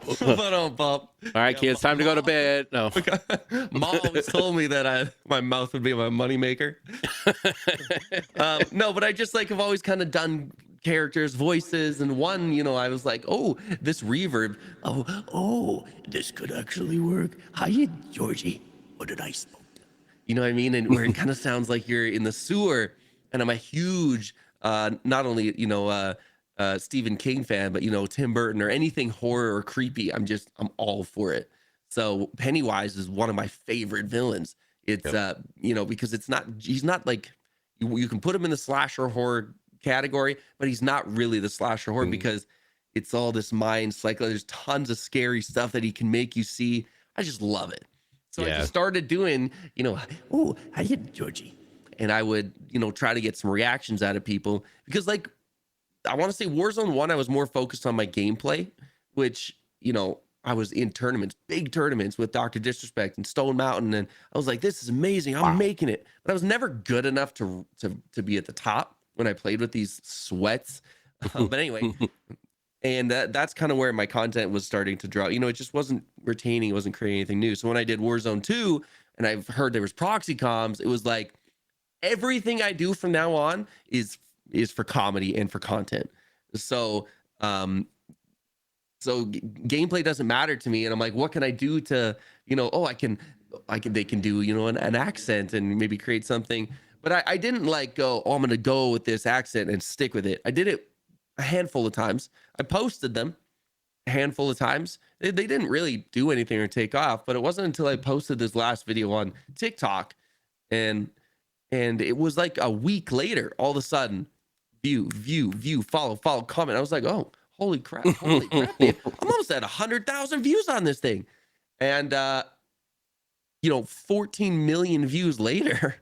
But All right, yeah, kids, time to go to bed. No. Mom always told me that my mouth would be my moneymaker. No, but I just like have always kind of done characters' voices, and one, I was like, oh, this reverb. Oh, this could actually work. Hiya, Georgie. What did I smoke? You know what I mean? And where it kind of sounds like you're in the sewer. And I'm a huge, not only Stephen King fan, but Tim Burton or anything horror or creepy. I'm all for it. So Pennywise is one of my favorite villains. It's Yep. because he's not like you can put him in the slasher horror category, but he's not really the slasher horror Mm, because it's all this mind cycle. There's tons of scary stuff that he can make you see. I just love it. So I Yeah. just started doing, oh, how you doing, Georgie? And I would, try to get some reactions out of people because, like, I want to say Warzone 1, I was more focused on my gameplay, which, I was in tournaments, big tournaments with Dr. Disrespect and Stone Mountain. And I was like, this is amazing. I'm Wow. making it. But I was never good enough to be at the top when I played with these sweats. But anyway, and that's kind of where my content was starting to draw. It just wasn't retaining, it wasn't creating anything new. So when I did Warzone 2 and I've heard there was proxy comms, it was like everything I do from now on is for comedy and for content. So gameplay doesn't matter to me, and I'm like, what can I do to, they can do, an accent and maybe create something. But I didn't like go, oh, I'm gonna go with this accent and stick with it. I did it a handful of times. I posted them a handful of times. They didn't really do anything or take off, but it wasn't until I posted this last video on TikTok and it was like a week later, all of a sudden, view, follow, comment. I was like, oh, holy crap, dude. I'm almost at 100,000 views on this thing. And 14 million views later,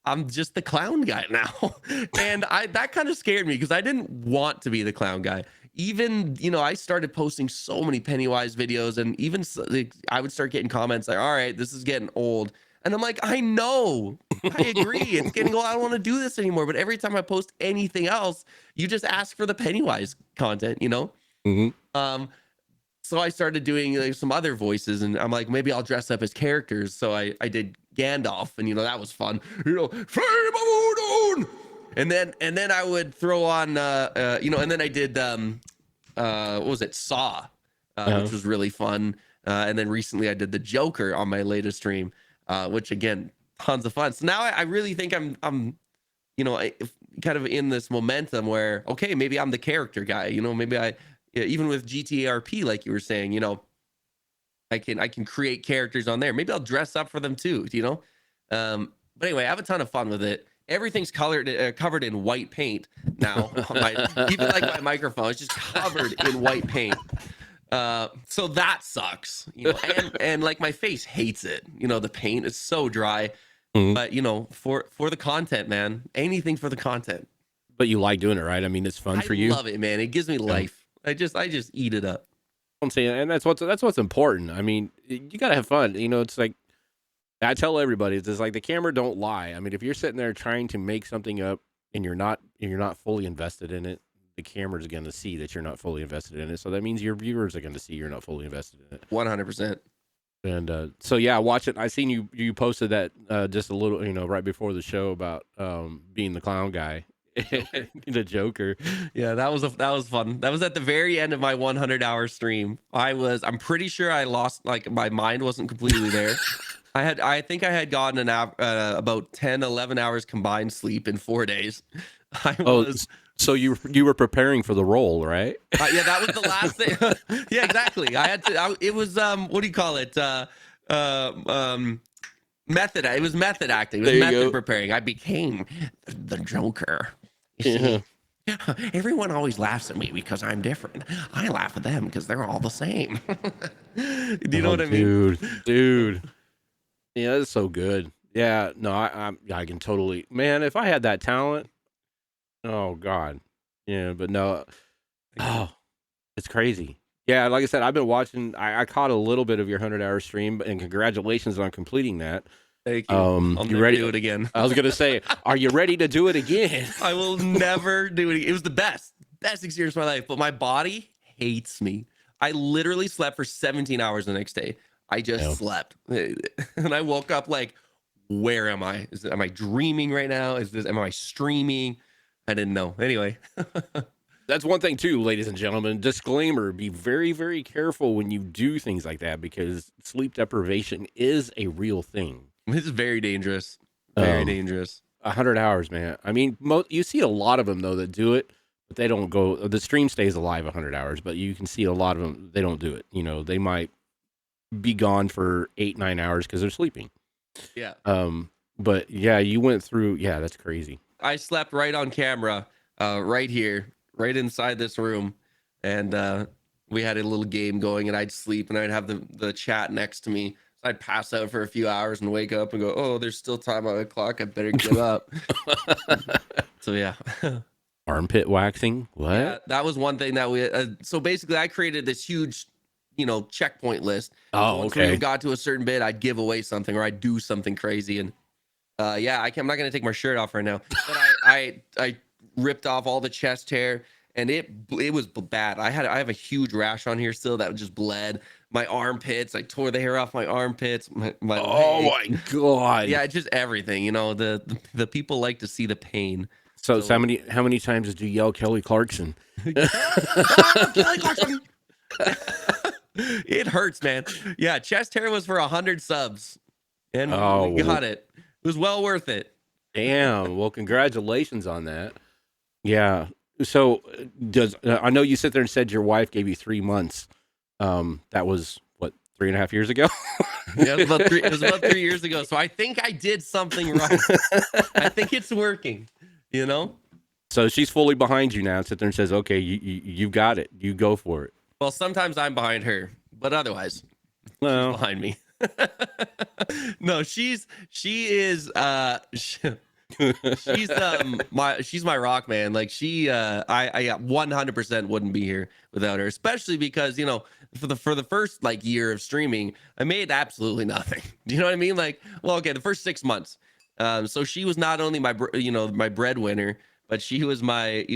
I'm just the clown guy now. And that kind of scared me because I didn't want to be the clown guy. Even, I started posting so many Pennywise videos, and even I would start getting comments like, all right, this is getting old. And I'm like, I know, I agree. It's getting old. I don't want to do this anymore. But every time I post anything else, you just ask for the Pennywise content, Mhm. So I started doing like some other voices, and I'm like, maybe I'll dress up as characters. So I did Gandalf, and that was fun. Flame of Odin! And then I would throw on and then I did what was it, Saw, which was really fun. And then recently I did the Joker on my latest stream, which again, tons of fun. So now I really think I'm kind of in this momentum where, okay, maybe I'm the character guy. Maybe even with GTARP, like you were saying, I can create characters on there. Maybe I'll dress up for them too. But anyway, I have a ton of fun with it. Everything's covered in white paint now. Even like my microphone, it's just covered in white paint. So that sucks, and like my face hates it. The paint is so dry. Mhm. But for the content, man, anything for the content. But you like doing it, right? I mean, it's fun I for you. love it, man. It gives me life. I just eat it up. I'm saying, and that's what's important. I mean, you gotta have fun. It's like I tell everybody, it's just like the camera don't lie. I mean, if you're sitting there trying to make something up and you're not fully invested in it, the camera's going to see that you're not fully invested in it. So that means your viewers are going to see you're not fully invested in it. 100%. And so yeah, watch it. I seen you posted that just a little, right before the show about being the clown guy, the Joker. Yeah, that was fun. That was at the very end of my 100-hour stream. I'm pretty sure I lost, like, my mind wasn't completely there. I think I had gotten about 10, 11 hours combined sleep in 4 days. So you were preparing for the role, right? Yeah, that was the last thing. Yeah, exactly. It was what do you call it? Method. It was method acting. It was method preparing. I became the Joker. You see? Everyone always laughs at me because I'm different. I laugh at them because they're all the same. Do you know what I mean? Dude. Yeah, that's so good. Yeah, no, I can totally, man. If I had that talent, oh God, yeah. But no, oh, it's crazy. Yeah, like I said, I've been watching. I caught a little bit of your 100-hour stream, and congratulations on completing that. Thank you. I'll you never ready? do it again. I was gonna say, are you ready to do it again? I will never do it. It was the best experience of my life, but my body hates me. I literally slept for 17 hours the next day. I just slept, and I woke up like, where am I? Am I dreaming right now? Am I streaming? I didn't know. Anyway. That's one thing too, ladies and gentlemen. Disclaimer: be very, very careful when you do things like that because sleep deprivation is a real thing. This is very dangerous. Very dangerous. 100 hours, man. I mean, you see a lot of them though that do it, but they don't go. The stream stays alive 100 hours, but you can see a lot of them. They don't do it. They might be gone for 8-9 hours because they're sleeping. Yeah. But yeah, you went through. Yeah, that's crazy. I slept right on camera, right here, right inside this room. and we had a little game going, and I'd sleep, and I'd have the chat next to me. So I'd pass out for a few hours and wake up and go, "Oh, there's still time on the clock. I better get up." So yeah. Armpit waxing? What? Yeah, that was one thing that we. So basically, I created this huge, checkpoint list. Oh, Once we okay. got to a certain bit, I'd give away something or I'd do something crazy. And yeah, I'm not gonna take my shirt off right now, but I ripped off all the chest hair, and it was bad. I have a huge rash on here still that just bled. My armpits, I tore the hair off my armpits. My Oh legs. my god. Yeah, just everything. The people like to see the pain. So how many times did you yell Kelly Clarkson? Kelly Clarkson. It hurts, man. Yeah, chest hair was for 100 subs, and we got it. It was well worth it. Damn. Well, congratulations on that. Yeah. So I know you sit there and said your wife gave you 3 months. That was what, 3.5 years ago? Yeah, it was about 3 years ago. So I think I did something right. I think it's working. So she's fully behind you now. Sit there and says, "Okay, you got it. You go for it." Well, sometimes I'm behind her, but otherwise, Well, she's behind me. No, she is she's my rock, man. Like I 100% wouldn't be here without her, especially because for the first like year of streaming, I made absolutely nothing. Do you know what I mean? Like, well, okay, the first 6 months. So she was not only my breadwinner, but she was my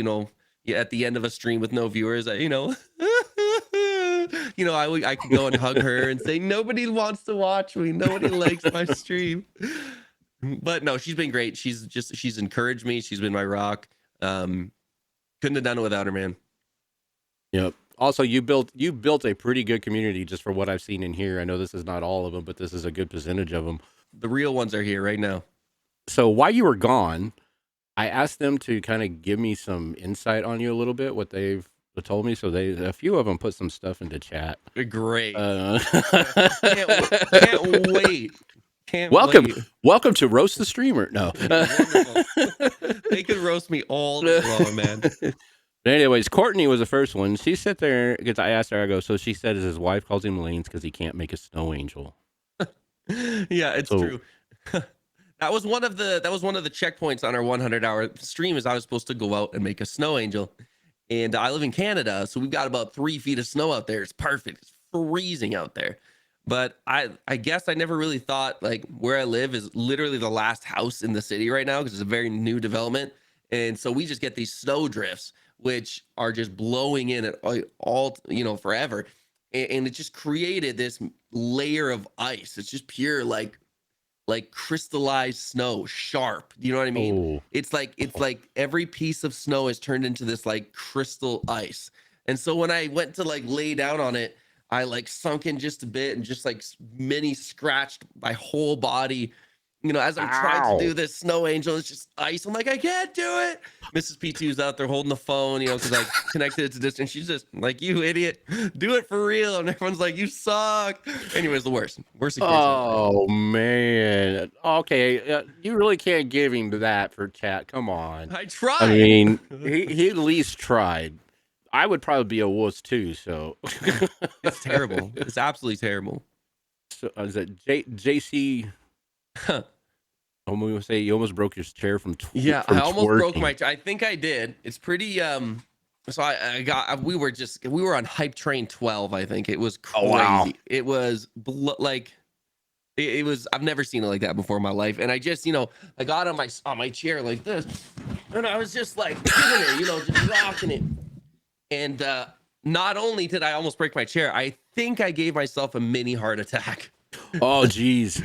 at the end of a stream with no viewers, I could go and hug her and say, nobody wants to watch me. Nobody likes my stream. But no, she's been great. She's encouraged me. She's been my rock. Couldn't have done it without her, man. yep. Also, you built a pretty good community just for what I've seen in here. I know this is not all of them, but this is a good percentage of them. The real ones are here right now. So while you were gone, I asked them to kind of give me some insight on you a little bit, what they've told me. So a few of them put some stuff into chat. Great. Can't wait. Welcome to Roast the Streamer. No. They could roast me all day long, man. But anyways, Courtney was the first one. She sat there because I asked her, I go, so she said his wife calls him Lanes because he can't make a snow angel. Yeah, it's true. That was one of the checkpoints on our 100-hour stream is I was supposed to go out and make a snow angel. And I live in Canada, so we've got about 3 feet of snow out there. It's perfect. It's freezing out there. But I guess I never really thought like where I live is literally the last house in the city right now because it's a very new development. And so we just get these snow drifts, which are just blowing in at all forever. And it just created this layer of ice. It's just pure like crystallized snow, sharp. You know what I mean? Oh. It's like every piece of snow is turned into this like crystal ice. And so when I went to like lay down on it, I like sunk in just a bit and just like mini scratched my whole body. As I'm trying to do this snow angel, it's just ice. I'm like, I can't do it. Mrs. P2's out there holding the phone, because I connected it to distance. She's just like, you idiot, do it for real. And everyone's like, you suck. Anyways, the worst. Oh, man. Okay. You really can't give him that for chat. Come on. I tried. I mean, he at least tried. I would probably be a wuss too, so. It's terrible. It's absolutely terrible. So, is that JC? I'm going to say you almost broke your chair from I almost broke my chair. I think I did. It's pretty so we were on hype train 12. I think it was crazy. Oh, wow. It was it was I've never seen it like that before in my life. And I just I got on my chair like this, and I was just like giving it, just rocking it. And not only did I almost break my chair, I think I gave myself a mini heart attack. Oh, geez.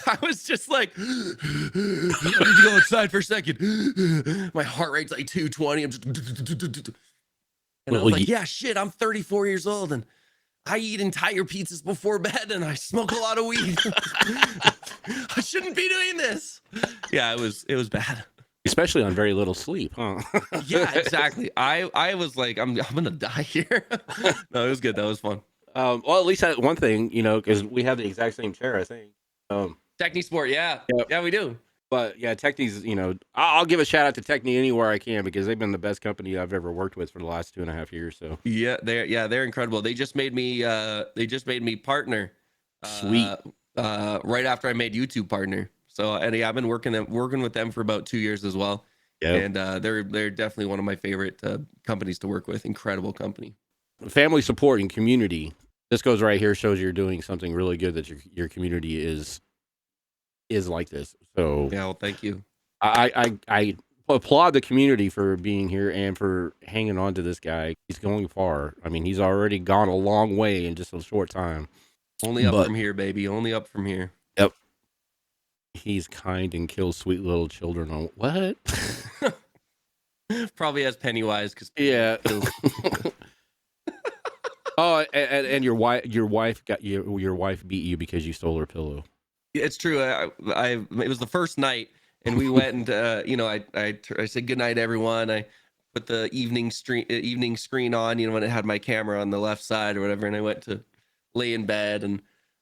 I was just like, I need to go outside for a second. My heart rate's like 220. I'm just, and I was like, yeah, shit, I'm 34 years old and I eat entire pizzas before bed and I smoke a lot of weed. I shouldn't be doing this. Yeah, it was bad. Especially on very little sleep, huh? Yeah, exactly. I was like, I'm gonna die here. No, it was good. That was fun. Well, at least that one thing, because we have the exact same chair, I think. Technisport, yeah. Yep. Yeah, we do. But yeah, Techni's, I'll give a shout out to Techni anywhere I can because they've been the best company I've ever worked with for the last 2.5 years. So They're incredible. They just made me partner sweet. uh right after I made YouTube partner. So and yeah, I've been working with them for about 2 years as well. Yep. And they're definitely one of my favorite companies to work with. Incredible company. Family support and community. This goes right here, shows you're doing something really good that your community is like this. So Yeah, well, thank you. I applaud the community for being here and for hanging on to this guy. He's going far. I mean, he's already gone a long way in just a short time. Only up But from here, baby. Only up from here. yep, he's kind and kills sweet little children. On what? Probably as Pennywise because Yeah. kills. Oh, and your wife got your wife beat you because you stole her pillow. It's true. It was the first night, and we went and I said good night, everyone. I put the evening screen on, when it had my camera on the left side or whatever, and I went to lay in bed, and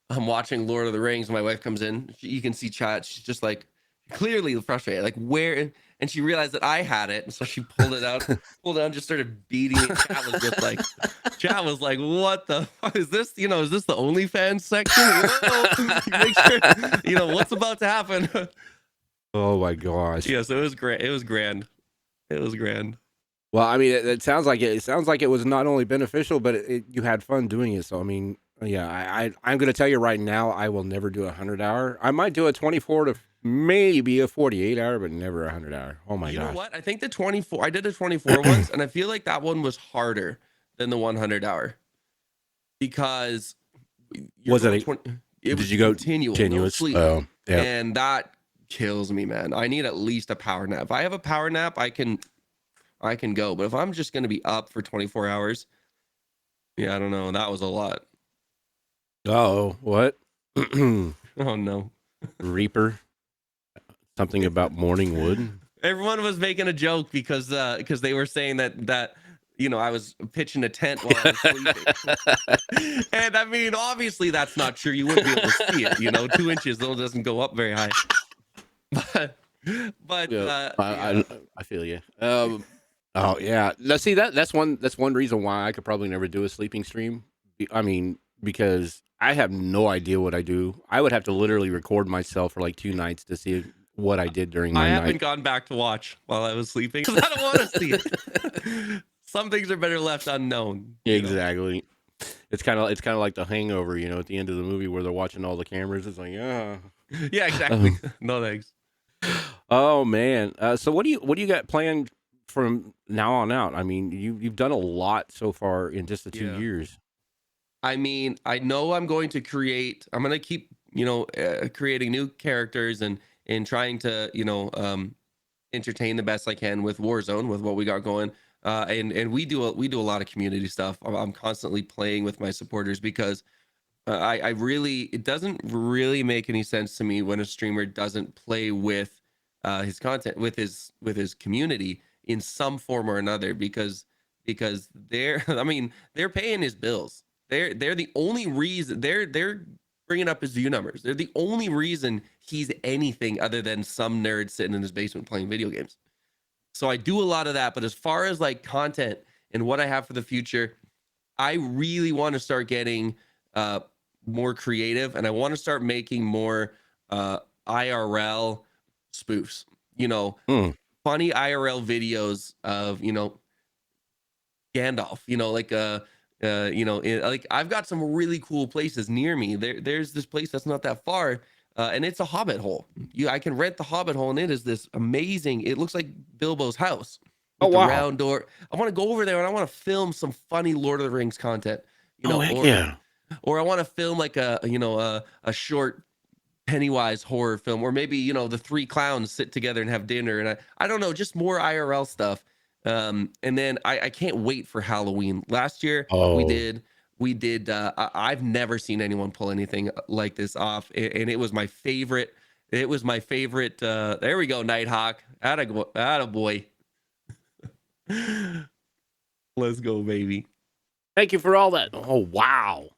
I'm watching Lord of the Rings. And my wife comes in. You can see chat. She's just like clearly frustrated, like where, and she realized that I had it, and so she pulled it out, and just started beating it. Chat was like, what the fuck is this? Is this the OnlyFans section? Make sure, what's about to happen. Oh my gosh. Yeah, so it was great. It was grand. It was grand. Well, I mean, it sounds like it. It sounds like it was not only beneficial, but you had fun doing it. So, I mean, yeah, I'm going to tell you right now, I will never do 100 hour. I might do a 24 to maybe a 48 hour, but never 100 hour. Oh my You know gosh. what? I think the 24, I did a 24 once, and I feel like that one was harder than the 100 hour because Was it? 20, it Did was you go continual, no continuous? sleep. Oh, yeah. And that kills me, man. I need at least a power nap. If I have a power nap, I can go. But if I'm just going to be up for 24 hours, yeah, I don't know. That was a lot. Oh, what? Oh no. Reaper. Something about morning wood. Everyone was making a joke because they were saying that I was pitching a tent while I was sleeping. And I mean, obviously that's not true. You wouldn't be able to see it. 2 inches though doesn't go up very high. But Yeah, yeah. I feel you. Oh yeah. Let's see that's one reason why I could probably never do a sleeping stream. I mean, because I have no idea what I do. I would have to literally record myself for like 2 nights to see what I did during I my haven't night. gone back to watch while I was sleeping because I don't want to see it. Some things are better left unknown. Exactly. It's kind of like The Hangover, at the end of the movie where they're watching all the cameras. It's like, yeah. Yeah, exactly. No thanks. Oh man. So what do you got planned from now on out? I mean, you've done a lot so far in just the two Yeah. years. I mean, I know I'm going to create. I'm going to keep, creating new characters and trying to, entertain the best I can with Warzone with what we got going. And we do a lot of community stuff. I'm constantly playing with my supporters because I really it doesn't really make any sense to me when a streamer doesn't play with his content with his community in some form or another because they're I mean they're paying his bills. They're the only reason they're bringing up his view numbers. They're the only reason he's anything other than some nerd sitting in his basement playing video games. So I do a lot of that, but as far as like content and what I have for the future, I really want to start getting uh, more creative, and I want to start making more IRL spoofs. Hmm. Funny IRL videos of Gandalf. Like I've got some really cool places near me. There's this place that's not that far, and it's a Hobbit hole. I can rent the Hobbit hole, and it is this amazing. It looks like Bilbo's house Oh with the wow. round door. I want to go over there and I want to film some funny Lord of the Rings content. Oh heck Or yeah. I want to film like a short Pennywise horror film, or maybe the three clowns sit together and have dinner, and I don't know, just more IRL stuff. And then I can't wait for Halloween. Last year Oh. we did. I've never seen anyone pull anything like this off, and it was my favorite. It was my favorite. There we go, Nighthawk. Atta boy. Let's go, baby. Thank you for all that. Oh wow.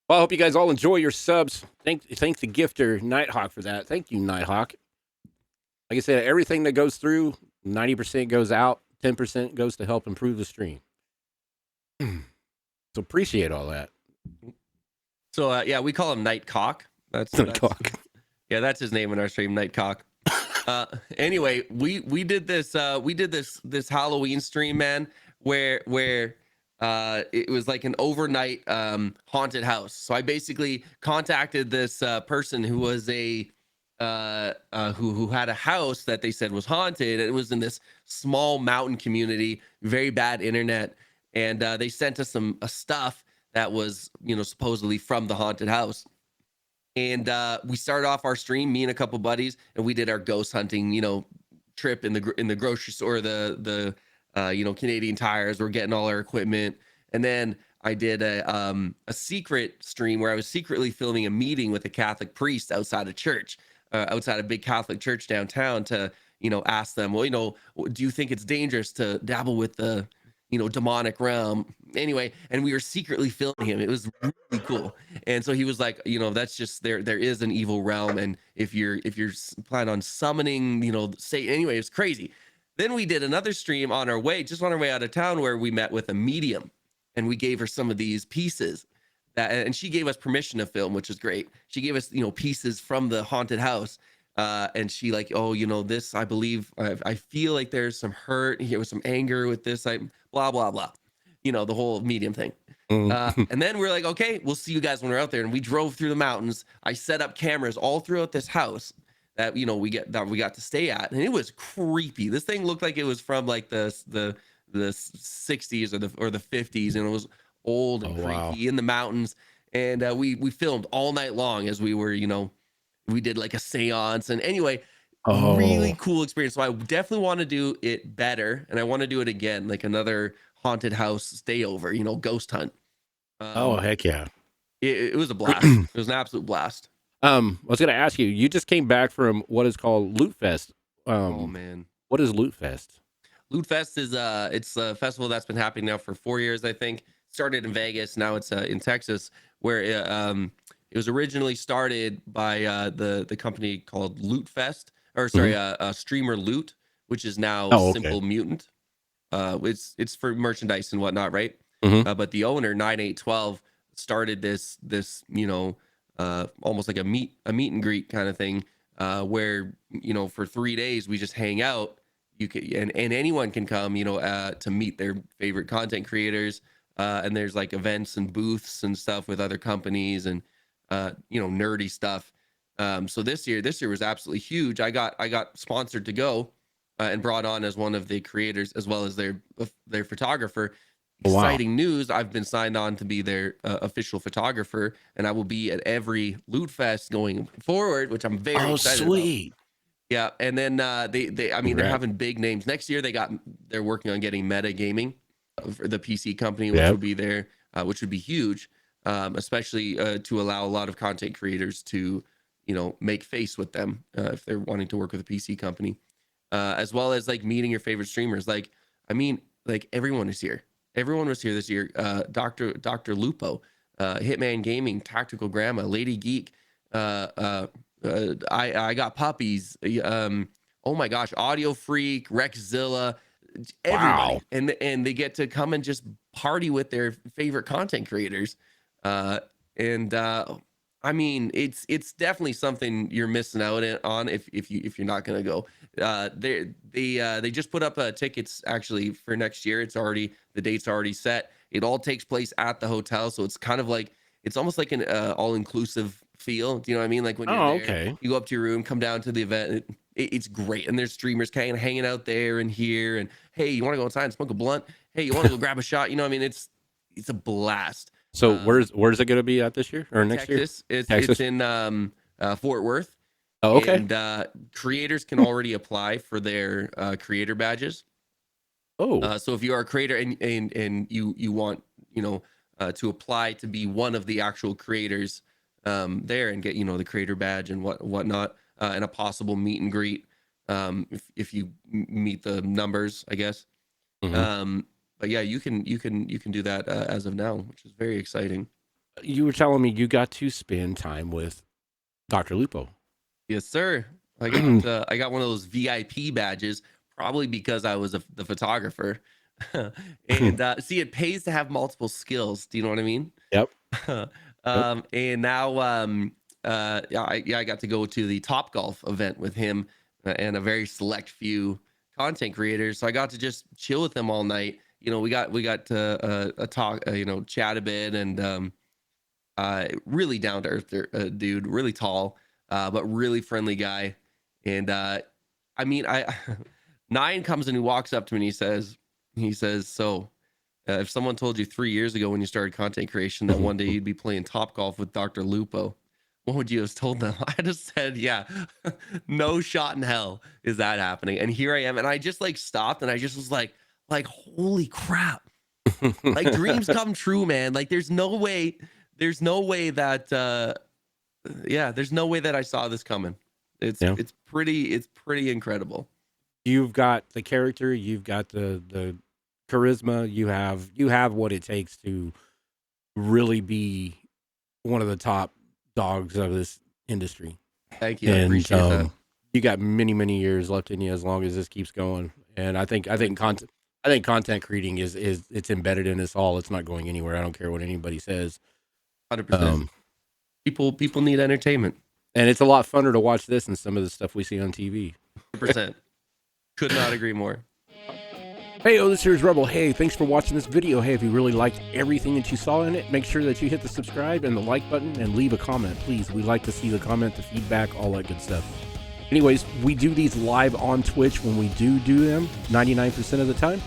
Well, I hope you guys all enjoy your subs. Thank the gifter Nighthawk for that. Thank you, Nighthawk. Like I said, everything that goes through, 90% goes out, 10% goes to help improve the stream. So appreciate all that. So yeah, we call him Nightcock. That's Nighthawk. yeah, that's his name in our stream, Nightcock. Anyway, we did this Halloween stream, man, where it was like an overnight haunted house. So I basically contacted this person who was who had a house that they said was haunted. It was in this small mountain community, very bad internet, and they sent us some stuff that was supposedly from the haunted house. And we started off our stream, me and a couple buddies, and we did our ghost hunting, trip in the grocery store, the Canadian Tires. We're getting all our equipment, and then I did a secret stream where I was secretly filming a meeting with a Catholic priest outside of church, outside a big Catholic church downtown, to ask them, well, do you think it's dangerous to dabble with the demonic realm? Anyway, and we were secretly filming him. It was really cool. And so he was like, that's just there is an evil realm, and if you're planning on summoning, say, anyway, it's crazy. Then we did another stream on our way out of town, where we met with a medium, and we gave her some of these pieces and she gave us permission to film, which is great. She gave us pieces from the haunted house, and she like, oh, this, I believe, I feel like there's some hurt here, with some anger with this, I blah blah blah, the whole medium thing. And then we're like, okay, we'll see you guys when we're out there. And we drove through the mountains. I set up cameras all throughout this house that we got to stay at, and it was creepy. This thing looked like it was from like the 60s or the 50s, and it was old and creepy in the mountains. And we filmed all night long as we were, we did like a seance. And anyway, really cool experience. So I definitely want to do it better, and I want to do it again, like another haunted house stay over, ghost hunt. Heck yeah. It was a blast. It was an absolute blast. I was gonna ask you, you just came back from what is called Loot Fest. Oh man. What is Loot Fest? Loot Fest is it's a festival that's been happening now for 4 years, I think. Started in Vegas, now it's in Texas, where it was originally started by the company called Loot Fest, or sorry, Streamer Loot, which is now Simple Mutant. It's for merchandise and whatnot, right? But the owner, 9812, started this almost like a meet and greet kind of thing, where for 3 days we just hang out. You can and anyone can come, to meet their favorite content creators. And there's like events and booths and stuff with other companies, and nerdy stuff. So this year was absolutely huge. I got sponsored to go, and brought on as one of the creators, as well as their photographer. Exciting news! I've been signed on to be their official photographer, and I will be at every Loot Fest going forward, which I'm very excited about. Yeah, and then they're having big names next year. They're working on getting Meta Gaming, for the PC company, which will be there, which would be huge, especially to allow a lot of content creators to make face with them, if they're wanting to work with a PC company, as well as like meeting your favorite streamers. Like, I mean, like everyone is here. Everyone was here this year. Dr. Lupo, Hitman Gaming, Tactical Grandma, Lady Geek. I got puppies. Oh my gosh, Audio Freak, Rexzilla, everybody. And they get to come and just party with their favorite content creators. I mean, it's definitely something you're missing out on if you're not gonna go. They just put up tickets actually for next year. The date's already set. It all takes place at the hotel, so it's kind of like, it's almost like an all-inclusive feel. Do you know what I mean? Like when you're there, you go up to your room, come down to the event. It's great, and there's streamers kind of hanging out there and here. And hey, you want to go outside and smoke a blunt? Hey, you want to go grab a shot? I mean, it's a blast. So where's it going to be at this year or next Texas? year? It's in Fort Worth. Oh, okay. And creators can already apply for their creator badges. Oh, so if you are a creator and you want to apply to be one of the actual creators there, and get the creator badge and whatnot, and a possible meet and greet, if you meet the numbers, I guess. But yeah, you can do that as of now, which is very exciting. You were telling me you got to spend time with Dr. Lupo. Yes, sir. I got one of those VIP badges, probably because I was the photographer. And see, it pays to have multiple skills. Do you know what I mean? Yep. Yep. And now yeah, I got to go to the Top Golf event with him and a very select few content creators. So I got to just chill with him all night. You know, we got to a talk, chat a bit, and really down to earth dude, really tall, but really friendly guy. And I mean, I Nine comes and he walks up to me and he says, so if someone told you 3 years ago when you started content creation that one day you'd be playing Top Golf with Dr. Lupo, what would you have told them? I just said, yeah, no shot in hell is that happening. And here I am, and I just like stopped, and I just was like, holy crap! Like dreams come true, man. Like there's no way that yeah, there's no way that I saw this coming. Yeah. It's pretty incredible. You've got the character, you've got the charisma, you have what it takes to really be one of the top dogs of this industry. Thank you. I And appreciate that. you got many years left in you as long as this keeps going. And I think content creating is it's embedded in us all. It's not going anywhere. I don't care what anybody says. 100%. Um, People need entertainment. and it's a lot funner to watch this than some of the stuff we see on TV. 100%. Could not agree more. Hey, this here's Rebel. Hey, thanks for watching this video. Hey, if you really liked everything that you saw in it, make sure that you hit the subscribe and the like button and leave a comment, please. We like to see the comment, the feedback, all that good stuff. Anyways, we do these live on Twitch when we do them 99% of the time.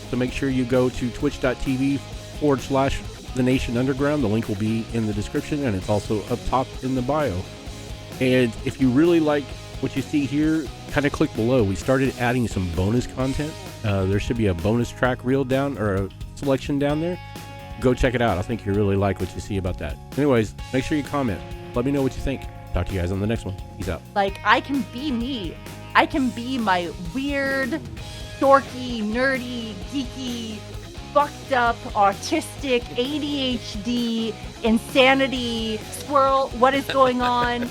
So make sure you go to twitch.tv/The Nation Underground. The link will be in the description, and it's also up top in the bio. And if you really like what you see here, kind of click below. We started adding some bonus content. There should be a bonus track reel down or a selection down there. Go check it out. I think you really like what you see about that. Anyways, make sure you comment. Let me know what you think. Talk to you guys on the next one. Peace out. Like, I can be me. I can be my weird, dorky, nerdy, geeky, fucked up, autistic, ADHD, insanity, squirrel, what is going on?